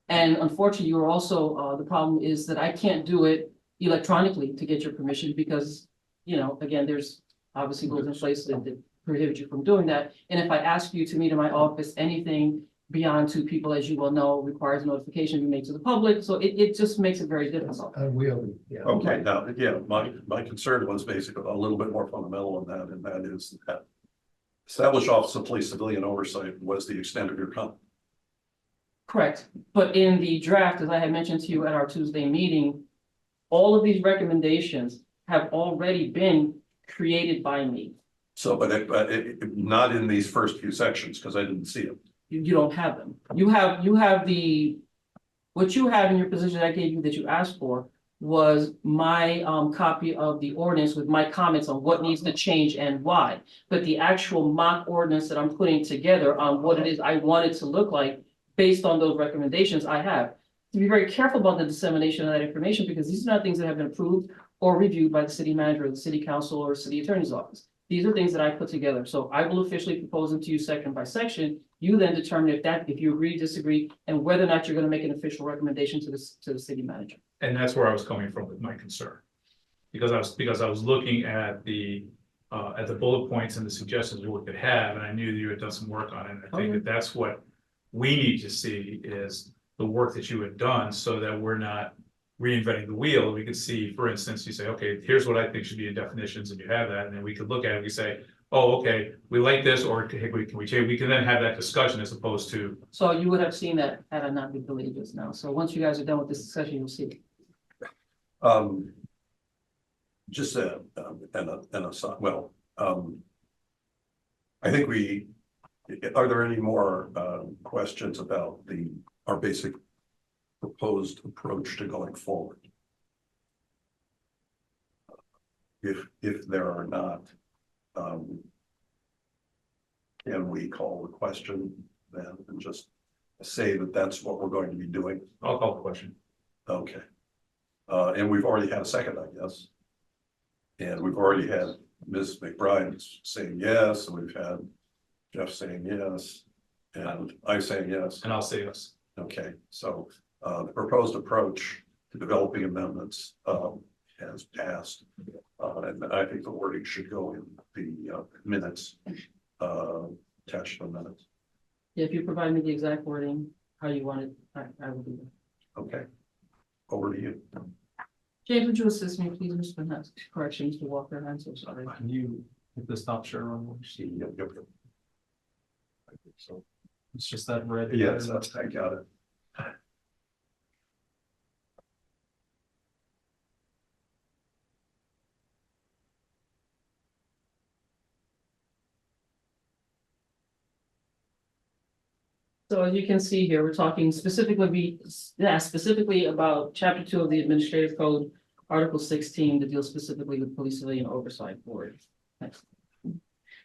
and unfortunately, you are also, the problem is that I can't do it electronically to get your permission because, again, there's obviously rules in place that prohibit you from doing that. And if I ask you to meet in my office, anything beyond 2 people, as you well know, requires notification to be made to the public. So it just makes it very difficult. Unwieldy, yeah. Okay, now, yeah, my concern was basically a little bit more fundamental than that, and that is that establish Office of Police Civilian Oversight was the extent of your comment. Correct. But in the draft, as I had mentioned to you at our Tuesday meeting, all of these recommendations have already been created by me. So, but not in these first few sections, because I didn't see them. You don't have them. You have what you have in your position that I gave you that you asked for was my copy of the ordinance with my comments on what needs to change and why. But the actual mock ordinance that I'm putting together on what it is I want it to look like based on those recommendations I have. To be very careful about the dissemination of that information because these are not things that have been approved or reviewed by the city manager or the city council or city attorney's office. These are things that I put together. So I will officially propose them to you section by section. You then determine if you agree, disagree, and whether or not you're going to make an official recommendation to the city manager. And that's where I was coming from with my concern. Because I was looking at the bullet points and the suggestions we could have, and I knew that you had done some work on it. And I think that that's what we need to see is the work that you had done so that we're not reinventing the wheel. We could see, for instance, you say, okay, here's what I think should be in definitions, and you have that, and then we could look at it, we say, oh, okay, we like this, or can we change? We can then have that discussion as opposed to. So you would have seen that had I not been delayed just now. So once you guys are done with this discussion, you'll see. Just an aside, well, I think are there any more questions about our basic proposed approach to going forward? If there are not, can we call the question then and just say that that's what we're going to be doing? I'll call the question. Okay. And we've already had a second, I guess. And we've already had Ms. McBride saying yes, and we've had Jeff saying yes, and I saying yes. And I'll say yes. Okay, so the proposed approach to developing amendments has passed. And I think the wording should go in the minutes, attached to the minutes. Yeah, if you provide me the exact wording, how you want it, I will do that. Okay, over to you. James, would you assist me, please, Mr. Vaness? Correction, Mr. Walker, I'm so sorry. Can you hit the stop share on? Yep. I think so. It's just that red. Yes, I got it. So as you can see here, we're talking specifically about chapter 2 of the Administrative Code, Article 16, to deal specifically with Police Civilian Oversight Board. Next.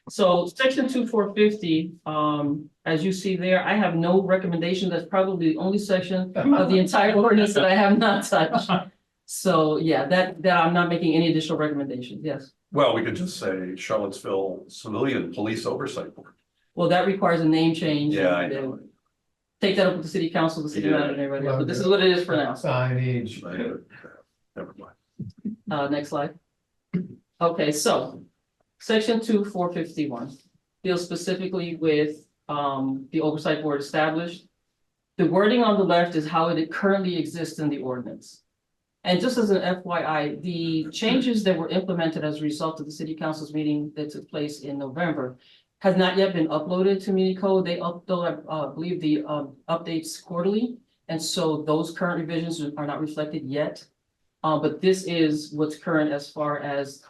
So section 2450, as you see there, I have no recommendation. That's probably the only section of the entire ordinance that I have not touched. So yeah, that I'm not making any additional recommendations. Yes. Well, we could just say Charlottesville Civilian Police Oversight Board. Well, that requires a name change. Yeah, I and, know. take that up with the city council, the city Yeah. manager, and everybody else, but this is what it is for now. Signage. Never mind. Next slide. Okay, so section 2451 deals specifically with the oversight board established. The wording on the left is how it currently exists in the ordinance. And just as an FYI, the changes that were implemented as a result of the city council's meeting that took place in November has not yet been uploaded to Minicode. They upload, I believe, the updates quarterly. And so those current revisions are not reflected yet. But this is what's current as far as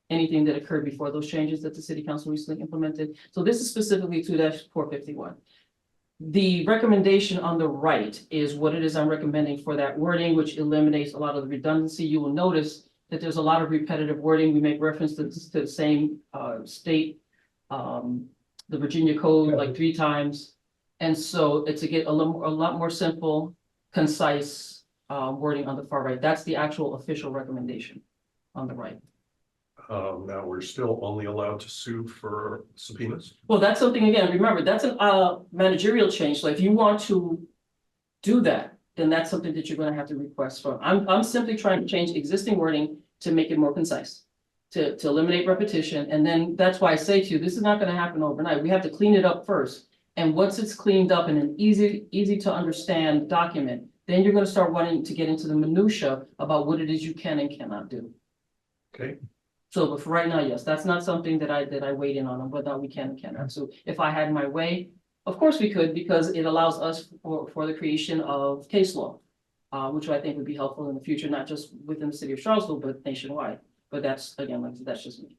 anything that occurred before those changes that the city council recently implemented. So this is specifically 2-451. The recommendation on the right is what it is I'm recommending for that wording, which eliminates a lot of the redundancy. You will notice that there's a lot of repetitive wording. We make reference to the same state, the Virginia code like 3 times. And so it's to get a lot more simple, concise wording on the far right. That's the actual official recommendation on the right. Now we're still only allowed to sue for subpoenas. Well, that's something, again, remember, that's a managerial change. So if you want to do that, then that's something that you're going to have to request from. I'm simply trying to change existing wording to make it more concise, to eliminate repetition. And then that's why I say to you, this is not going to happen overnight. We have to clean it up first. And once it's cleaned up in an easy to understand document, then you're going to start wanting to get into the minutia about what it is you can and cannot do. Okay. So, but for right now, yes, that's not something that I weighed in on whether we can and cannot. So if I had my way, of course we could, because it allows us for the creation of case law, which I think would be helpful in the future, not just within the city of Charlottesville, but nationwide. But that's, again, like, that's just me.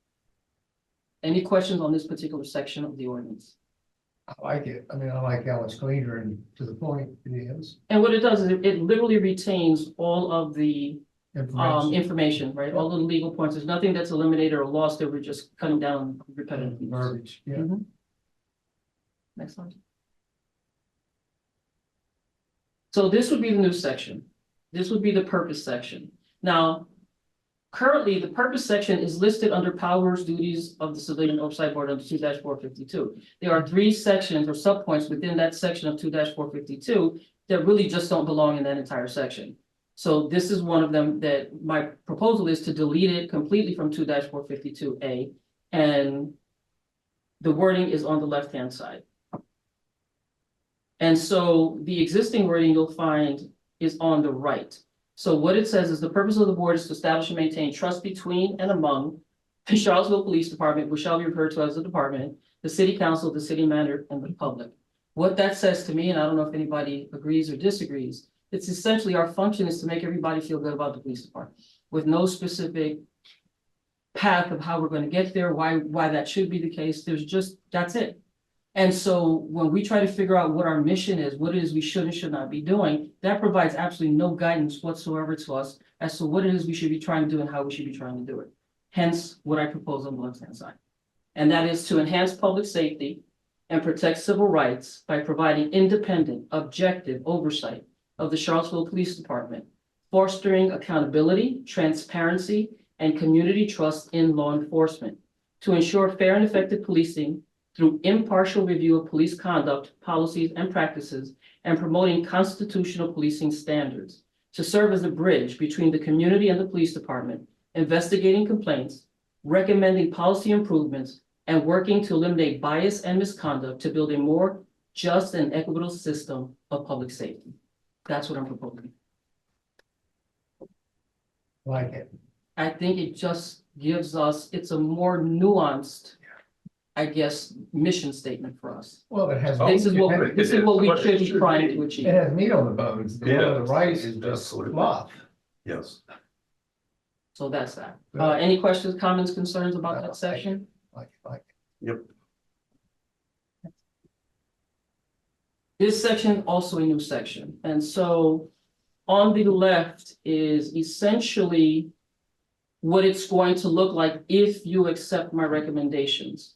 Any questions on this particular section of the ordinance? I like it. I mean, I like how it's cleaner and to the point it is. And what it does is it literally retains all of the information, right? All of the legal points. There's nothing that's eliminated or lost that we're just cutting down repetitive. Verbiage, yeah. Mhm. Next slide. So this would be the new section. This would be the purpose section. Now, currently, the purpose section is listed under powers, duties of the Civilian Oversight Board under 2-452. There are 3 sections or subpoints within that section of 2-452 that really just don't belong in that entire section. So this is one of them that my proposal is to delete it completely from 2-452A, and the wording is on the left-hand side. And so the existing wording you'll find is on the right. So what it says is the purpose of the board is to establish and maintain trust between and among the Charlottesville Police Department, which shall be referred to as the department, the city council, the city manager, and the public. What that says to me, and I don't know if anybody agrees or disagrees, it's essentially our function is to make everybody feel good about the police department with no specific path of how we're going to get there, why that should be the case. There's just, that's it. And so when we try to figure out what our mission is, what it is we should and should not be doing, that provides absolutely no guidance whatsoever to us as to what it is we should be trying to do and how we should be trying to do it. Hence what I propose on the left-hand side. And that is to enhance public safety and protect civil rights by providing independent, objective oversight of the Charlottesville Police Department fostering accountability, transparency, and community trust in law enforcement, to ensure fair and effective policing through impartial review of police conduct, policies, and practices, and promoting constitutional policing standards, to serve as a bridge between the community and the police department, investigating complaints, recommending policy improvements, and working to eliminate bias and misconduct to build a more just and equitable system of public safety. That's what I'm proposing. Like it. I think it just gives us, it's a more nuanced, I guess, mission statement for us. Well, it has. This is what we What it should be should trying be. to It achieve. has meat on the bones. The one on the Yeah, right is just absolutely. fluff. Yes. So that's that. Any questions, comments, concerns about that section? Like it. Yep. This section also a new section, and so on the left is essentially what it's going to look like if you accept my recommendations.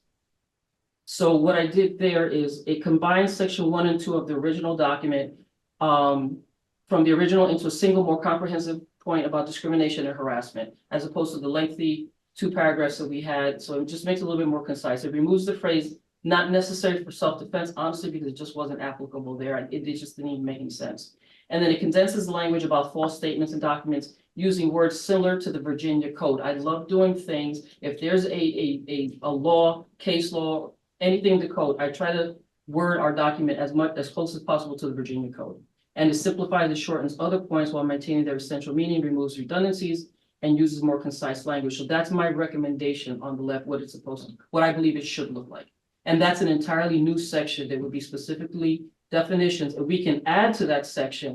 So what I did there is it combines section 1 and 2 of the original document, from the original into a single, more comprehensive point about discrimination and harassment, as opposed to the lengthy 2 paragraphs that we had. So it just makes it a little bit more concise. It removes the phrase "not necessary for self-defense," honestly, because it just wasn't applicable there. It just didn't even make any sense. And then it condenses the language about false statements and documents using words similar to the Virginia Code. I love doing things. If there's a law, case law, anything in the code, I try to word our document as close as possible to the Virginia Code. And it simplifies and shortens other points while maintaining their essential meaning, removes redundancies, and uses more concise language. So that's my recommendation on the left, what I believe it should look like. And that's an entirely new section that would be specifically definitions, and we can add to that section.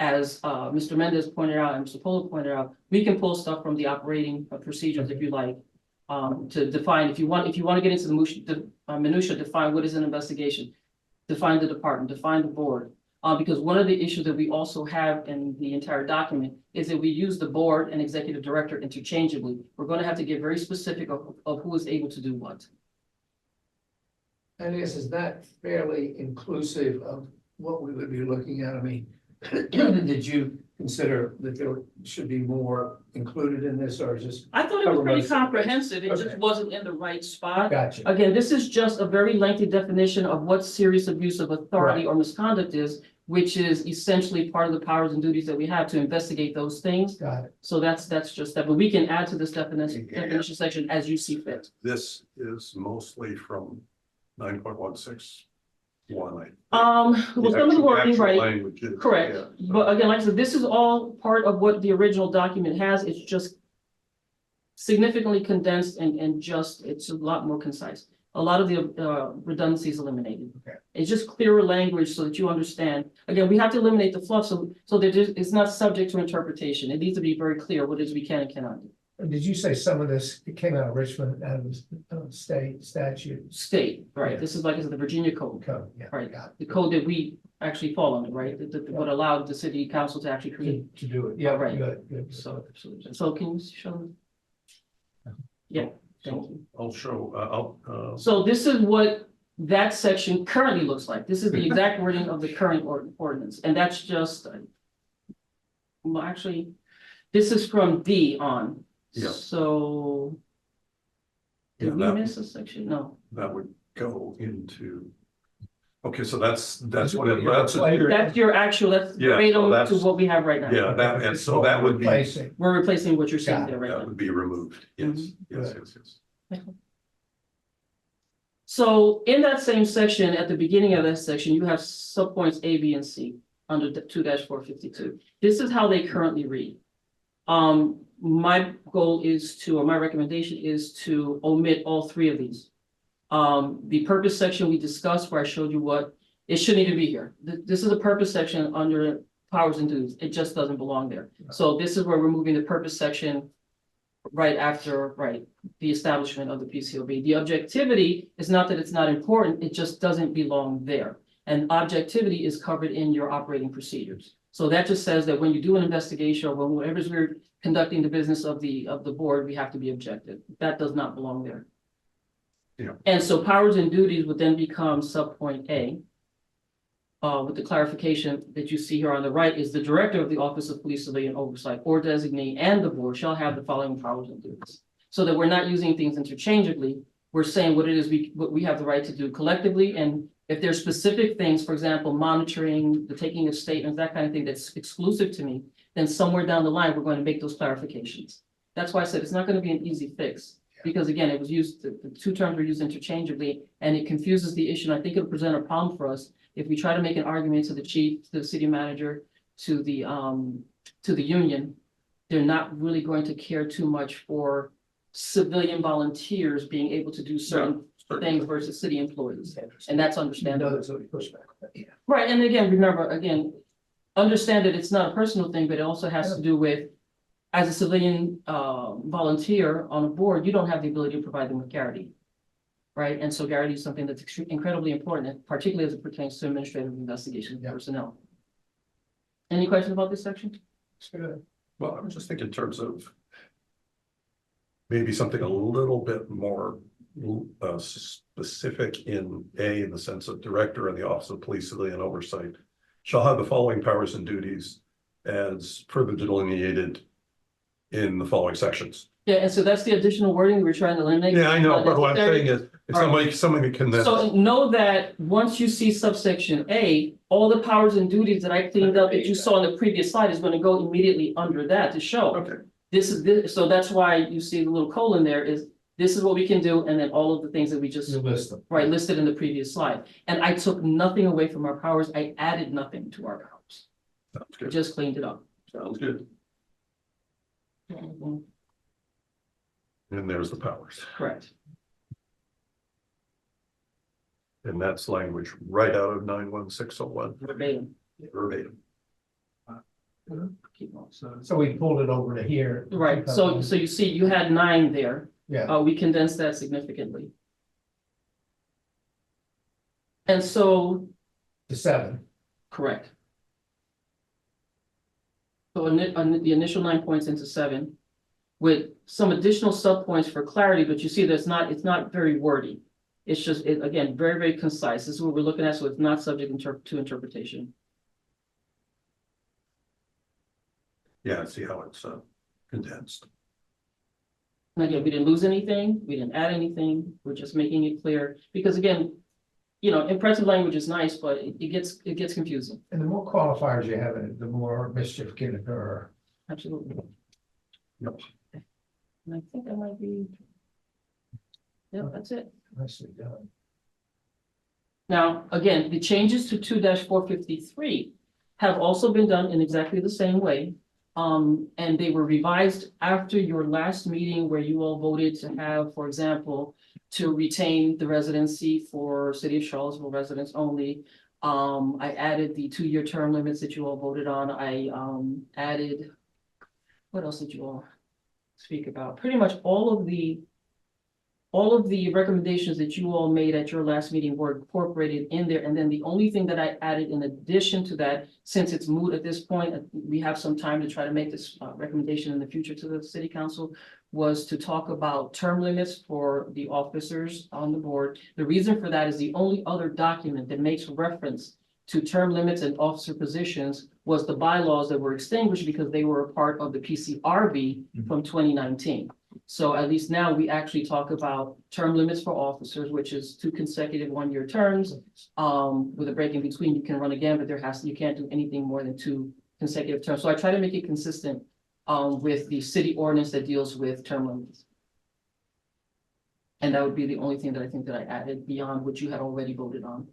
As Mr. Mendez pointed out and Mr. Polo pointed out, we can pull stuff from the operating procedures if you like. To define, if you want to get into the minutia, define what is an investigation, define the department, define the board. Because one of the issues that we also have in the entire document is that we use the board and executive director interchangeably. We're going to have to get very specific of who is able to do what. And is that fairly inclusive of what we would be looking at? I mean, did you consider that there should be more included in this, or just? I thought it was pretty Cover most- comprehensive. It just Okay. wasn't in the right spot. Gotcha. Again, this is just a very lengthy definition of what serious abuse of authority or misconduct is, which is essentially part of the powers and duties that we have to investigate those things. Got it. So that's just that, but we can add to this definition section as you see fit. This is mostly from 9.16. Well, some of the wording, right, Languages. correct. Yeah, so- But again, like I said, this is all part of what the original document has. It's just significantly condensed and just, it's a lot more concise. A lot of the redundancies eliminated. Okay. It's just clearer language so that you understand. Again, we have to eliminate the fluff so that it's not subject to interpretation. It needs to be very clear what it is we can and cannot do. Did you say some of this, it came out of Richmond, out of state statute? State, right? Yeah. This is like I said, the Virginia Code, Code, yeah. right? got The code that we actually fall under, right? That would allow the city council to actually it. create. To do it, yeah, Right. good. So can you show them? Yeah, thank you. I'll show, So this is what that section currently looks like. This is the exact wording of the current ordinance, and that's just. Well, actually, this is from D on. Yeah. So. Yeah, Did we that- miss a section? No, that would go into. Okay, so that's That's what it, what that's. you're- that's your actual, that's Yeah, so verbatim to that's- what we have right now. Yeah, that, and so that would be, that Replacing. We're replacing what you're seeing Got it. there right now. would be removed. Yes, Mm-hmm. yes. So in that same section, at the beginning of that section, you have subpoints A, B, and C under 2-452. This is how they currently read. My goal is to, or my recommendation is to omit all 3 of these. The purpose section we discussed where I showed you what, it shouldn't even be here. This is a purpose section under powers and duties. It just doesn't belong there. So this is where we're moving the purpose section right after, the establishment of the PCOB. The objectivity is not that it's not important, it just doesn't belong there. And objectivity is covered in your operating procedures. So that just says that when you do an investigation or whenever we're conducting the business of the board, we have to be objective. That does not belong there. Yeah. And so powers and duties would then become subpoint A. with the clarification that you see here on the right, is the director of the Office of Police Civilian Oversight or designee and the board shall have the following powers and duties. So that we're not using things interchangeably. We're saying what it is what we have the right to do collectively, and if there's specific things, for example, monitoring, the taking of statements, that kind of thing that's exclusive to me, then somewhere down the line, we're going to make those clarifications. That's why I said it's not going to be an easy fix. Because again, it was used, the two terms were used interchangeably, and it confuses the issue. And I think it'll present a problem for us if we try to make an argument to the chief, to the city manager, to the union. They're not really going to care too much for civilian volunteers being able to do certain things versus city employees. And that's understandable. There's already pushback. Yeah. Right, and again, remember, again, understand that it's not a personal thing, but it also has to do with, as a civilian volunteer on a board, you don't have the ability to provide them with guarantee. Right, and so guarantee is something that's incredibly important, particularly as it pertains to administrative investigation personnel. Any questions about this section? Well, I was just thinking in terms of maybe something a little bit more specific in the sense of director and the Office of Police Civilian Oversight shall have the following powers and duties as further delineated in the following sections. Yeah, and so that's the additional wording we're trying to eliminate. Yeah, I know, but what I'm saying is, if somebody can then. So know that once you see subsection A, all the powers and duties that I cleaned up that you saw in the previous slide is going to go immediately under that to show. Okay. This is this, so that's why you see the little colon there is this is what we can do, and then all of the things that we just list them. right listed in the previous slide. And I took nothing away from our powers. I added nothing to our powers. Sounds I good. just cleaned it up. Sounds good. And there's the powers. Correct. And that's language right out of 91601 Verbatim. verbatim. Keep on. So we pulled it over to here. Right. So you see, you had 9 there. Yeah. We condensed that significantly. And so, To 7. correct. So the initial 9 points into 7 with some additional subpoints for clarity, but you see that it's not very wordy. It's just, again, very, very concise. This is what we're looking at, so it's not subject to interpretation. Yeah, see how it's condensed. And again, we didn't lose anything, we didn't add anything, we're just making it clear, because again, you know, impressive language is nice, but it gets confusing. And the more qualifiers you have in it, the more mischief can occur. Absolutely. Yep. And I think that might be. Yep, that's it. Nicely done. Now, again, the changes to 2-453 have also been done in exactly the same way. And they were revised after your last meeting where you all voted to have, for example, to retain the residency for City of Charlottesville residents only. I added the 2-year term limits that you all voted on. I added, what else did you all speak about? Pretty much all of the recommendations that you all made at your last meeting were incorporated in there. And then the only thing that I added in addition to that, since it's moot at this point, we have some time to try to make this recommendation in the future to the city council, was to talk about term limits for the officers on the board. The reason for that is the only other document that makes reference to term limits and officer positions was the bylaws that were extinguished because they were a part of the PCRB from 2019. So at least now we actually talk about term limits for officers, which is 2 consecutive 1-year terms. With a break in between, you can run again, but you can't do anything more than 2 consecutive terms. So I try to make it consistent with the city ordinance that deals with term limits. And that would be the only thing that I think that I added beyond what you had already voted on.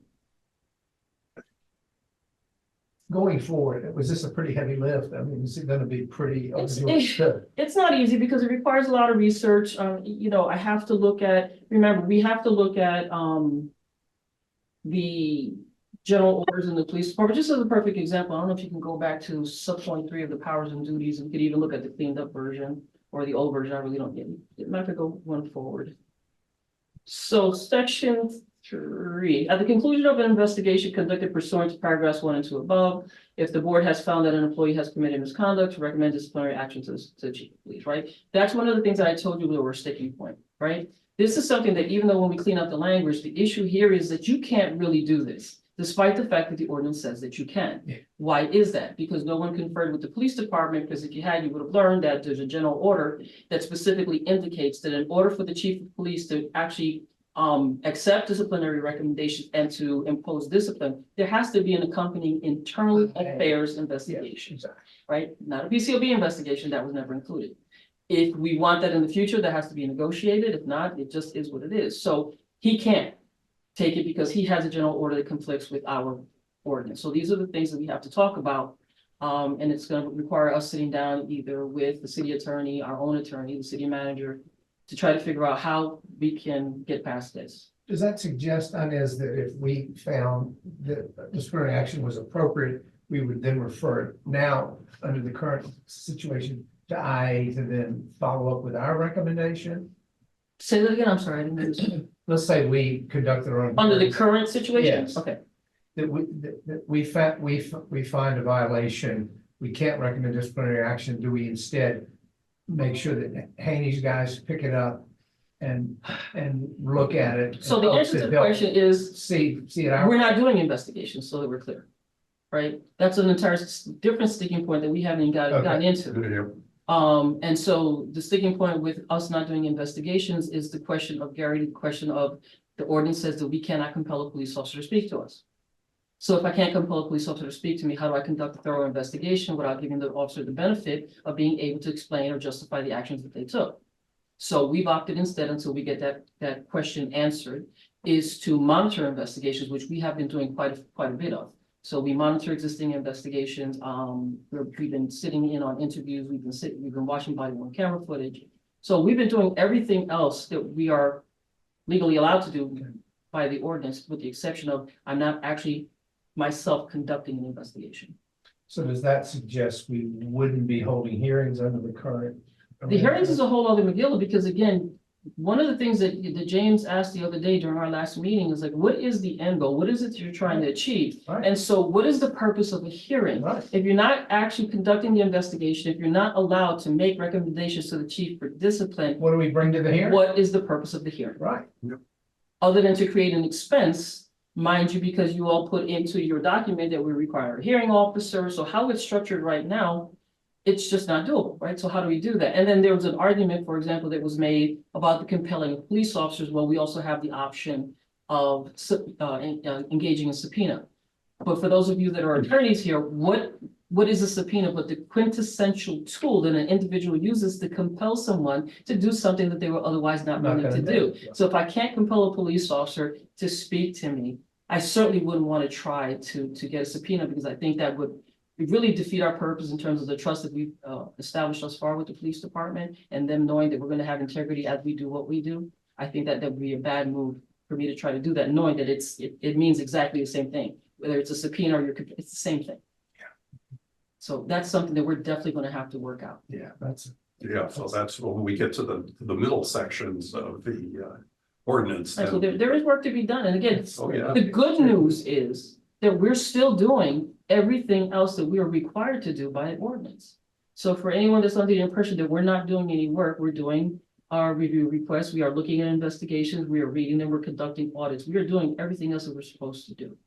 Going forward, was this a pretty heavy lift? I mean, is it gonna be pretty? It's not easy because it requires a lot of research. You know, I have to look at, remember, we have to look at the general orders in the police department. Just as a perfect example, I don't know if you can go back to subpoint 3 of the powers and duties, and you could even look at the cleaned up version or the old version. I really don't get it. It might have to go one forward. So section 3, at the conclusion of an investigation conducted pursuant to paragraphs 1 and 2 above, if the board has found that an employee has committed misconduct, to recommend disciplinary action to the chief of police, right? That's one of the things that I told you were a sticking point, right? This is something that even though when we clean up the language, the issue here is that you can't really do this. despite the fact that the ordinance says that you can. Yeah. Why is that? Because no one conferred with the police department, because if you had, you would have learned that there's a general order that specifically indicates that in order for the chief of police to actually accept disciplinary recommendations and to impose discipline, there has to be an accompanying internal affairs investigation, Exactly. right? Not a PCOB investigation, that was never included. If we want that in the future, that has to be negotiated. If not, it just is what it is. So he can't take it because he has a general order that conflicts with our ordinance. So these are the things that we have to talk about. And it's going to require us sitting down either with the city attorney, our own attorney, the city manager, to try to figure out how we can get past this. Does that suggest, Inez, that if we found that disciplinary action was appropriate, we would then refer it now under the current situation to IA to then follow up with our recommendation? Say that again, I'm sorry, I didn't understand. Let's say we conducted our own. Under the current situation? Yes. Okay, That we find a violation, we can't recommend disciplinary action, do we instead make sure that Haney's guys pick it up and look at it? so the answer to the question is, See it we're out. not doing investigations, so that we're clear. Right? That's an entire different sticking point that we haven't even gotten into. And so the sticking point with us not doing investigations is the question of Gary, the question of the ordinance says that we cannot compel a police officer to speak to us. So if I can't compel a police officer to speak to me, how do I conduct a thorough investigation without giving the officer the benefit of being able to explain or justify the actions that they took? So we've opted instead, until we get that question answered, is to monitor investigations, which we have been doing quite a bit of. So we monitor existing investigations. We've been sitting in on interviews. We've been watching body worn camera footage. So we've been doing everything else that we are legally allowed to do by the ordinance, with the exception of I'm not actually myself conducting an investigation. So does that suggest we wouldn't be holding hearings under the current? The hearings is a whole other McGill, because again, one of the things that James asked the other day during our last meeting is like, what is the end goal? What is it you're trying to achieve? Right. And so what is the purpose of a hearing? Right. If you're not actually conducting the investigation, if you're not allowed to make recommendations to the chief for discipline, What do we bring to the hearing? what is the purpose of the hearing? Right. Other than to create an expense, mind you, because you all put into your document that we require a hearing officer. So how it's structured right now, it's just not doable, right? So how do we do that? And then there was an argument, for example, that was made about the compelling of police officers. Well, we also have the option of engaging in subpoena. But for those of you that are attorneys here, what is a subpoena but the quintessential tool that an individual uses to compel someone to do something that they were otherwise not willing to do? So if I can't compel a police officer to speak to me, I certainly wouldn't want to try to get a subpoena, because I think that would really defeat our purpose in terms of the trust that we've established thus far with the police department, and them knowing that we're going to have integrity as we do what we do. I think that would be a bad move for me to try to do that, knowing that it means exactly the same thing, whether it's a subpoena or it's the same thing. Yeah. So that's something that we're definitely going to have to work out. Yeah, that's. Yeah, so that's when we get to the middle sections of the ordinance. And so then- there is work to be done. And again, Oh, yeah. the good news is that we're still doing everything else that we are required to do by an ordinance. So for anyone that's under the impression that we're not doing any work, we're doing our review requests, we are looking at investigations, we are reading them, we're conducting audits, we are doing everything else that we're supposed to do.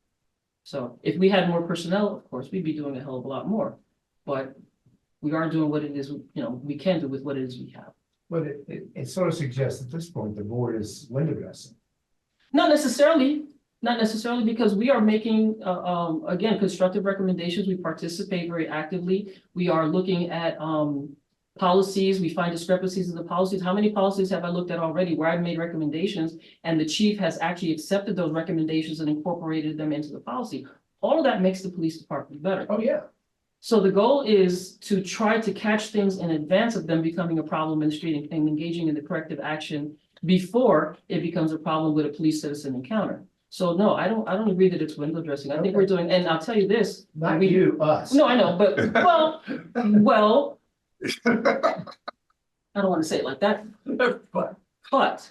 So if we had more personnel, of course, we'd be doing a hell of a lot more, but we are doing what it is, we can do with what it is we have. But it sort of suggests at this point, the board is window dressing. Not necessarily, because we are making, again, constructive recommendations. We participate very actively. We are looking at policies. We find discrepancies in the policies. How many policies have I looked at already where I've made recommendations and the chief has actually accepted those recommendations and incorporated them into the policy? All of that makes the police department better. Oh, yeah. So the goal is to try to catch things in advance of them becoming a problem in the street and engaging in the corrective action before it becomes a problem with a police citizen encounter. So no, I don't agree that it's window dressing. I think we're doing, and I'll tell you this. Not you, us. No, I know, but well, I don't want to say it like that, but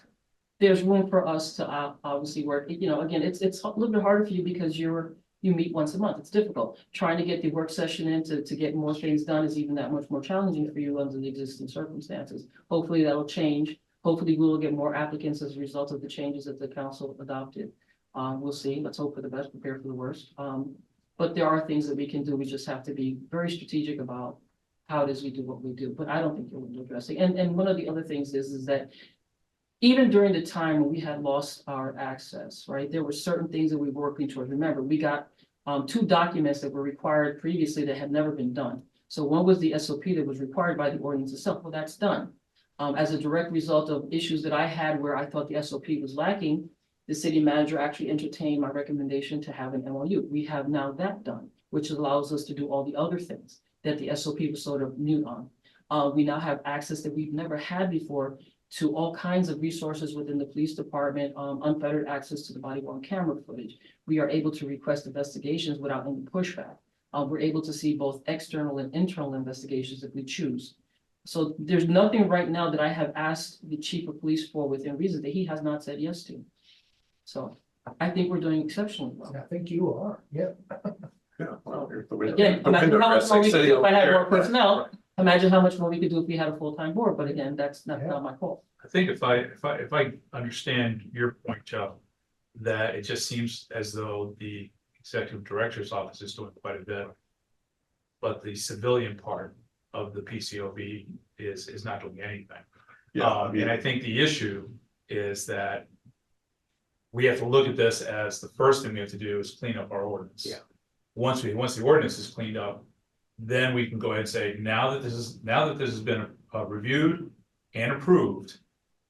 there's room for us to obviously work. Again, it's a little bit harder for you because you meet once a month. It's difficult. Trying to get the work session in to get more things done is even that much more challenging for you under the existing circumstances. Hopefully that'll change. Hopefully we will get more applicants as a result of the changes that the council adopted. We'll see. Let's hope for the best, prepare for the worst. But there are things that we can do. We just have to be very strategic about how it is we do what we do. But I don't think you're addressing. And one of the other things is that even during the time when we had lost our access, right, there were certain things that we were working towards. Remember, we got 2 documents that were required previously that had never been done. So one was the SOP that was required by the ordinance itself. Well, that's done. As a direct result of issues that I had where I thought the SOP was lacking, the city manager actually entertained my recommendation to have an MOU. We have now that done, which allows us to do all the other things that the SOP was sort of mute on. We now have access that we've never had before to all kinds of resources within the police department, unfettered access to the body worn camera footage. We are able to request investigations without any pushback. We're able to see both external and internal investigations if we choose. So there's nothing right now that I have asked the chief of police for within reason that he has not said yes to. So I think we're doing exceptionally well. I think you are, yeah. Yeah. well, the window- Again, the imagine window how much dressing more we could city do if I had chair. more personnel. Imagine how much more we could do if we had a full-time board, but again, that's not my fault. I think if I understand your point, Chuck, that it just seems as though the executive director's office is doing quite a bit. But the civilian part of the PCOB is not doing anything. Yeah, I mean, And I think the issue is that we have to look at this as the first thing we have to do is clean up our ordinance. Yeah. Once the ordinance is cleaned up, then we can go ahead and say, now that this has been reviewed and approved,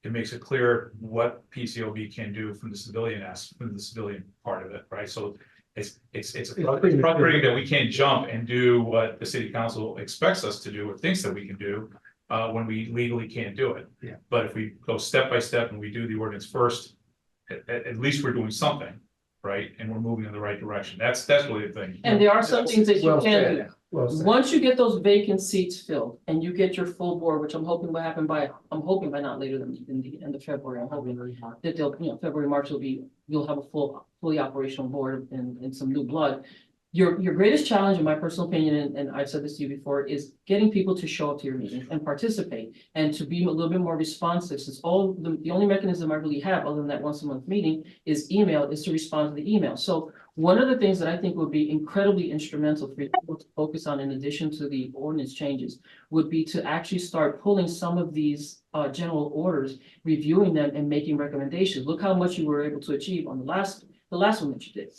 it makes it clear what PCOB can do from the civilian part of it, right? So it's frustrating that we can't jump and do what the city council expects us to do or thinks that we can do when we legally can't do it. Yeah. But if we go step by step and we do the ordinance first, at least we're doing something, right? And we're moving in the right direction. That's really the thing. And there are some things that you Well can do. said, well said. Once you get those vacant seats filled and you get your full board, which I'm hoping will happen I'm hoping by not later than in the end of February. I'm hoping that they'll, February, March you'll have a fully operational board and some new blood. Your greatest challenge, in my personal opinion, and I've said this to you before, is getting people to show up to your meetings and participate and to be a little bit more responsive. Since the only mechanism I really have, other than that once a month meeting, is email, is to respond to the email. So one of the things that I think would be incredibly instrumental for people to focus on, in addition to the ordinance changes, would be to actually start pulling some of these general orders, reviewing them and making recommendations. Look how much you were able to achieve on the last one that you did.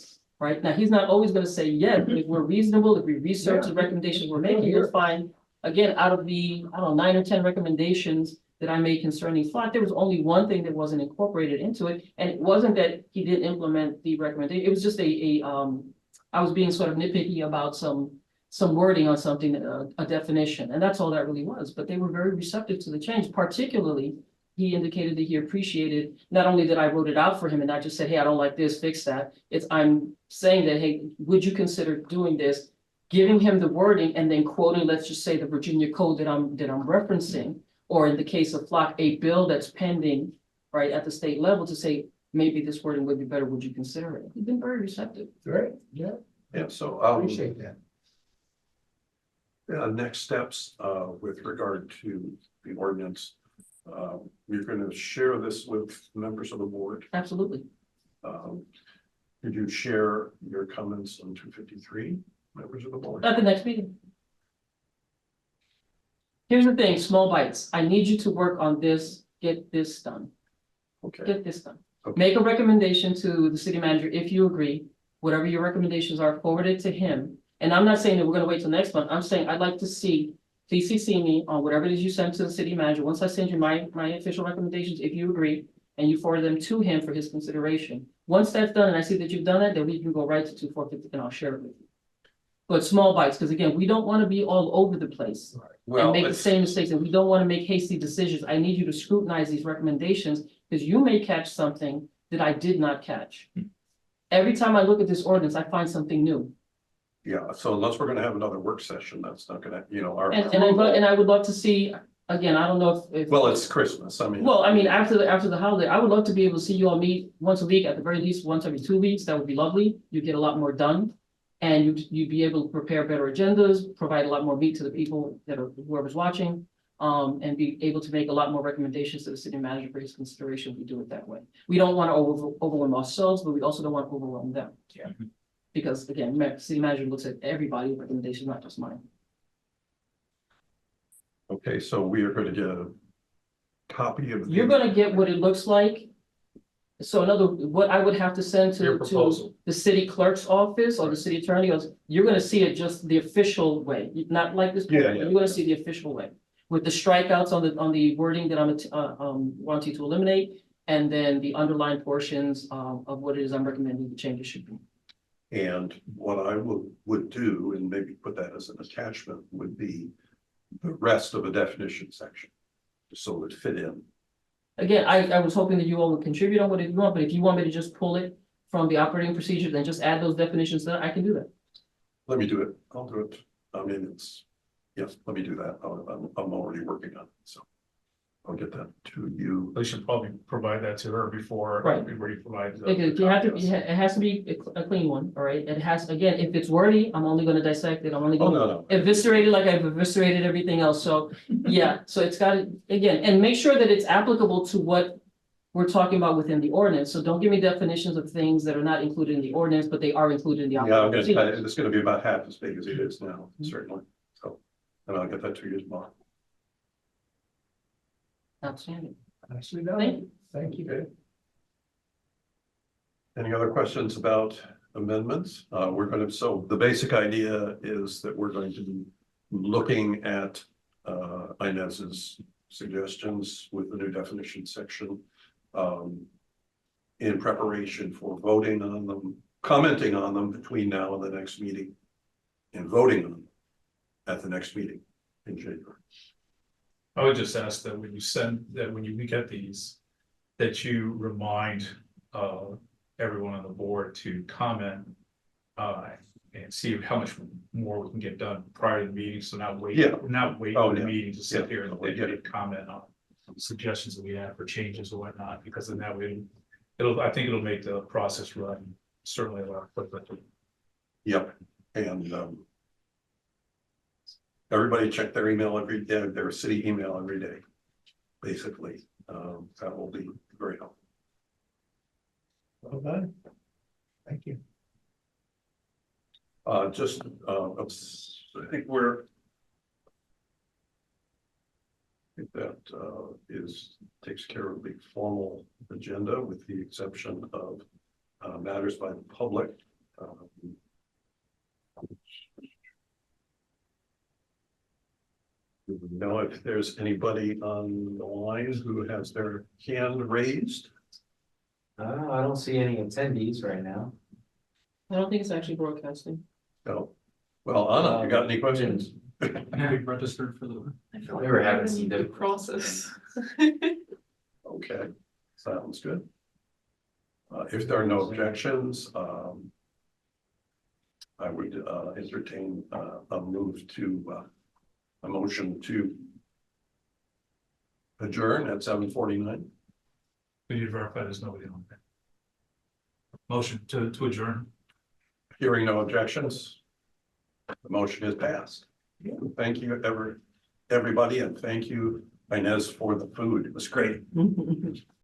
Right now, he's not always going to say yes, but if we're reasonable, if we research the recommendations we're making, you'll find, again, out of the, 9 or 10 recommendations that I made concerning FLOT, there was only one thing that wasn't incorporated into it. And it wasn't that he didn't implement the recommendation. It was just I was being sort of nitpicky about some wording on something, a definition, and that's all that really was. But they were very receptive to the change, particularly he indicated that he appreciated not only that I wrote it out for him and not just said, hey, I don't like this, fix that. I'm saying that, hey, would you consider doing this? Giving him the wording and then quoting, let's just say, the Virginia code that I'm referencing, or in the case of FLOC, a bill that's pending, right, at the state level to say, maybe this wording would be better, would you consider it? He's been very receptive. Great, yeah, yeah, so appreciate that. next steps with regard to the ordinance. You're going to share this with members of the board. Absolutely. Could you share your comments on 253, members of the board? At the next meeting. Here's the thing, small bites. I need you to work on this, get this done. Okay, Get this done. Okay. Make a recommendation to the city manager if you agree. Whatever your recommendations are, forward it to him. And I'm not saying that we're gonna wait till next month. I'm saying I'd like to see, please CC me on whatever it is you send to the city manager. Once I send you my official recommendations, if you agree, and you forward them to him for his consideration. Once that's done and I see that you've done that, then we can go right to 2450 and I'll share it with you. But small bites, because again, we don't want to be all over the place and well, make the same mistakes, and we don't want to make hasty decisions. I need you to scrutinize these recommendations because you may catch something that I did not catch. Every time I look at this ordinance, I find something new. yeah, so unless we're gonna have another work session, that's not gonna, our. And I would love to see, again, I don't know if. Well, it's Christmas, I mean. Well, I mean, after the holiday, I would love to be able to see you all meet once a week, at the very least, once every 2 weeks. That would be lovely. You get a lot more done. And you'd be able to prepare better agendas, provide a lot more meat to the people that are, whoever's watching. and be able to make a lot more recommendations to the city manager for his consideration, we do it that way. We don't want to overwhelm ourselves, but we also don't want to overwhelm them. Yeah. Because again, city manager looks at everybody's recommendations, not just mine. Okay, so we are going to get a copy of. You're gonna get what it looks like. So in other, what I would have to send Your to proposal. the city clerk's office or the city attorney, you're gonna see it just the official way, not like this. Yeah, yeah. You're gonna see the official way. With the strikeouts on the wording that I'm wanting to eliminate, and then the underlined portions of what it is I'm recommending the changes should be. And what I would do, and maybe put that as an attachment, would be the rest of the definition section. So it fit in. Again, I was hoping that you all would contribute on what you want, but if you want me to just pull it from the operating procedures and just add those definitions, then I can do that. Let me do it. I'll do it. I mean, yes, let me do that. I'm already working on it, so I'll get that to you. They should probably provide that to her before. Right. Before you provide. Because you have to, it has to be a clean one, all right? It has, again, if it's wordy, I'm only gonna dissect it, I'm only Oh, gonna no. eviscerate it like I've eviscerated everything else, so, yeah, so it's got to, again, and make sure that it's applicable to what we're talking about within the ordinance, so don't give me definitions of things that are not included in the ordinance, but they are included in the. Yeah, I'm operating gonna tell you, procedures. it's gonna be about half as big as it is now, certainly. So, and I'll get that to you tomorrow. Outstanding, Nicely thank done. you. Thank you. Okay. Any other questions about amendments? So the basic idea is that we're going to be looking at Inez's suggestions with the new definition section. In preparation for voting on them, commenting on them between now and the next meeting. And voting on them at the next meeting in January. I would just ask that when you get these, that you remind everyone on the board to comment and see how much more we can get done prior to the meeting, so not wait. Yeah. Not wait Oh, for the yeah. meeting to sit Yeah. here and I get and comment on suggestions that we have for changes or whatnot, because in that way, I think it'll make the process run certainly a lot quicker. Yep, and everybody check their email every day, their city email every day. Basically, that will be very helpful. Well done. Thank you. I think that takes care of the formal agenda with the exception of matters by the public. Do we know if there's anybody on the line who has their hand raised? I don't see any attendees right now. I don't think it's actually broadcasting. No. Well, Anna, you got any questions? We registered for the. We were having some difficulty. Process. Okay, sounds good. If there are no objections, I would entertain a motion to adjourn at 7:49. We need to verify there's nobody on there. Motion to adjourn. Hearing no objections, the motion is passed. Thank you, everybody, and thank you, Inez, for the food. It was great.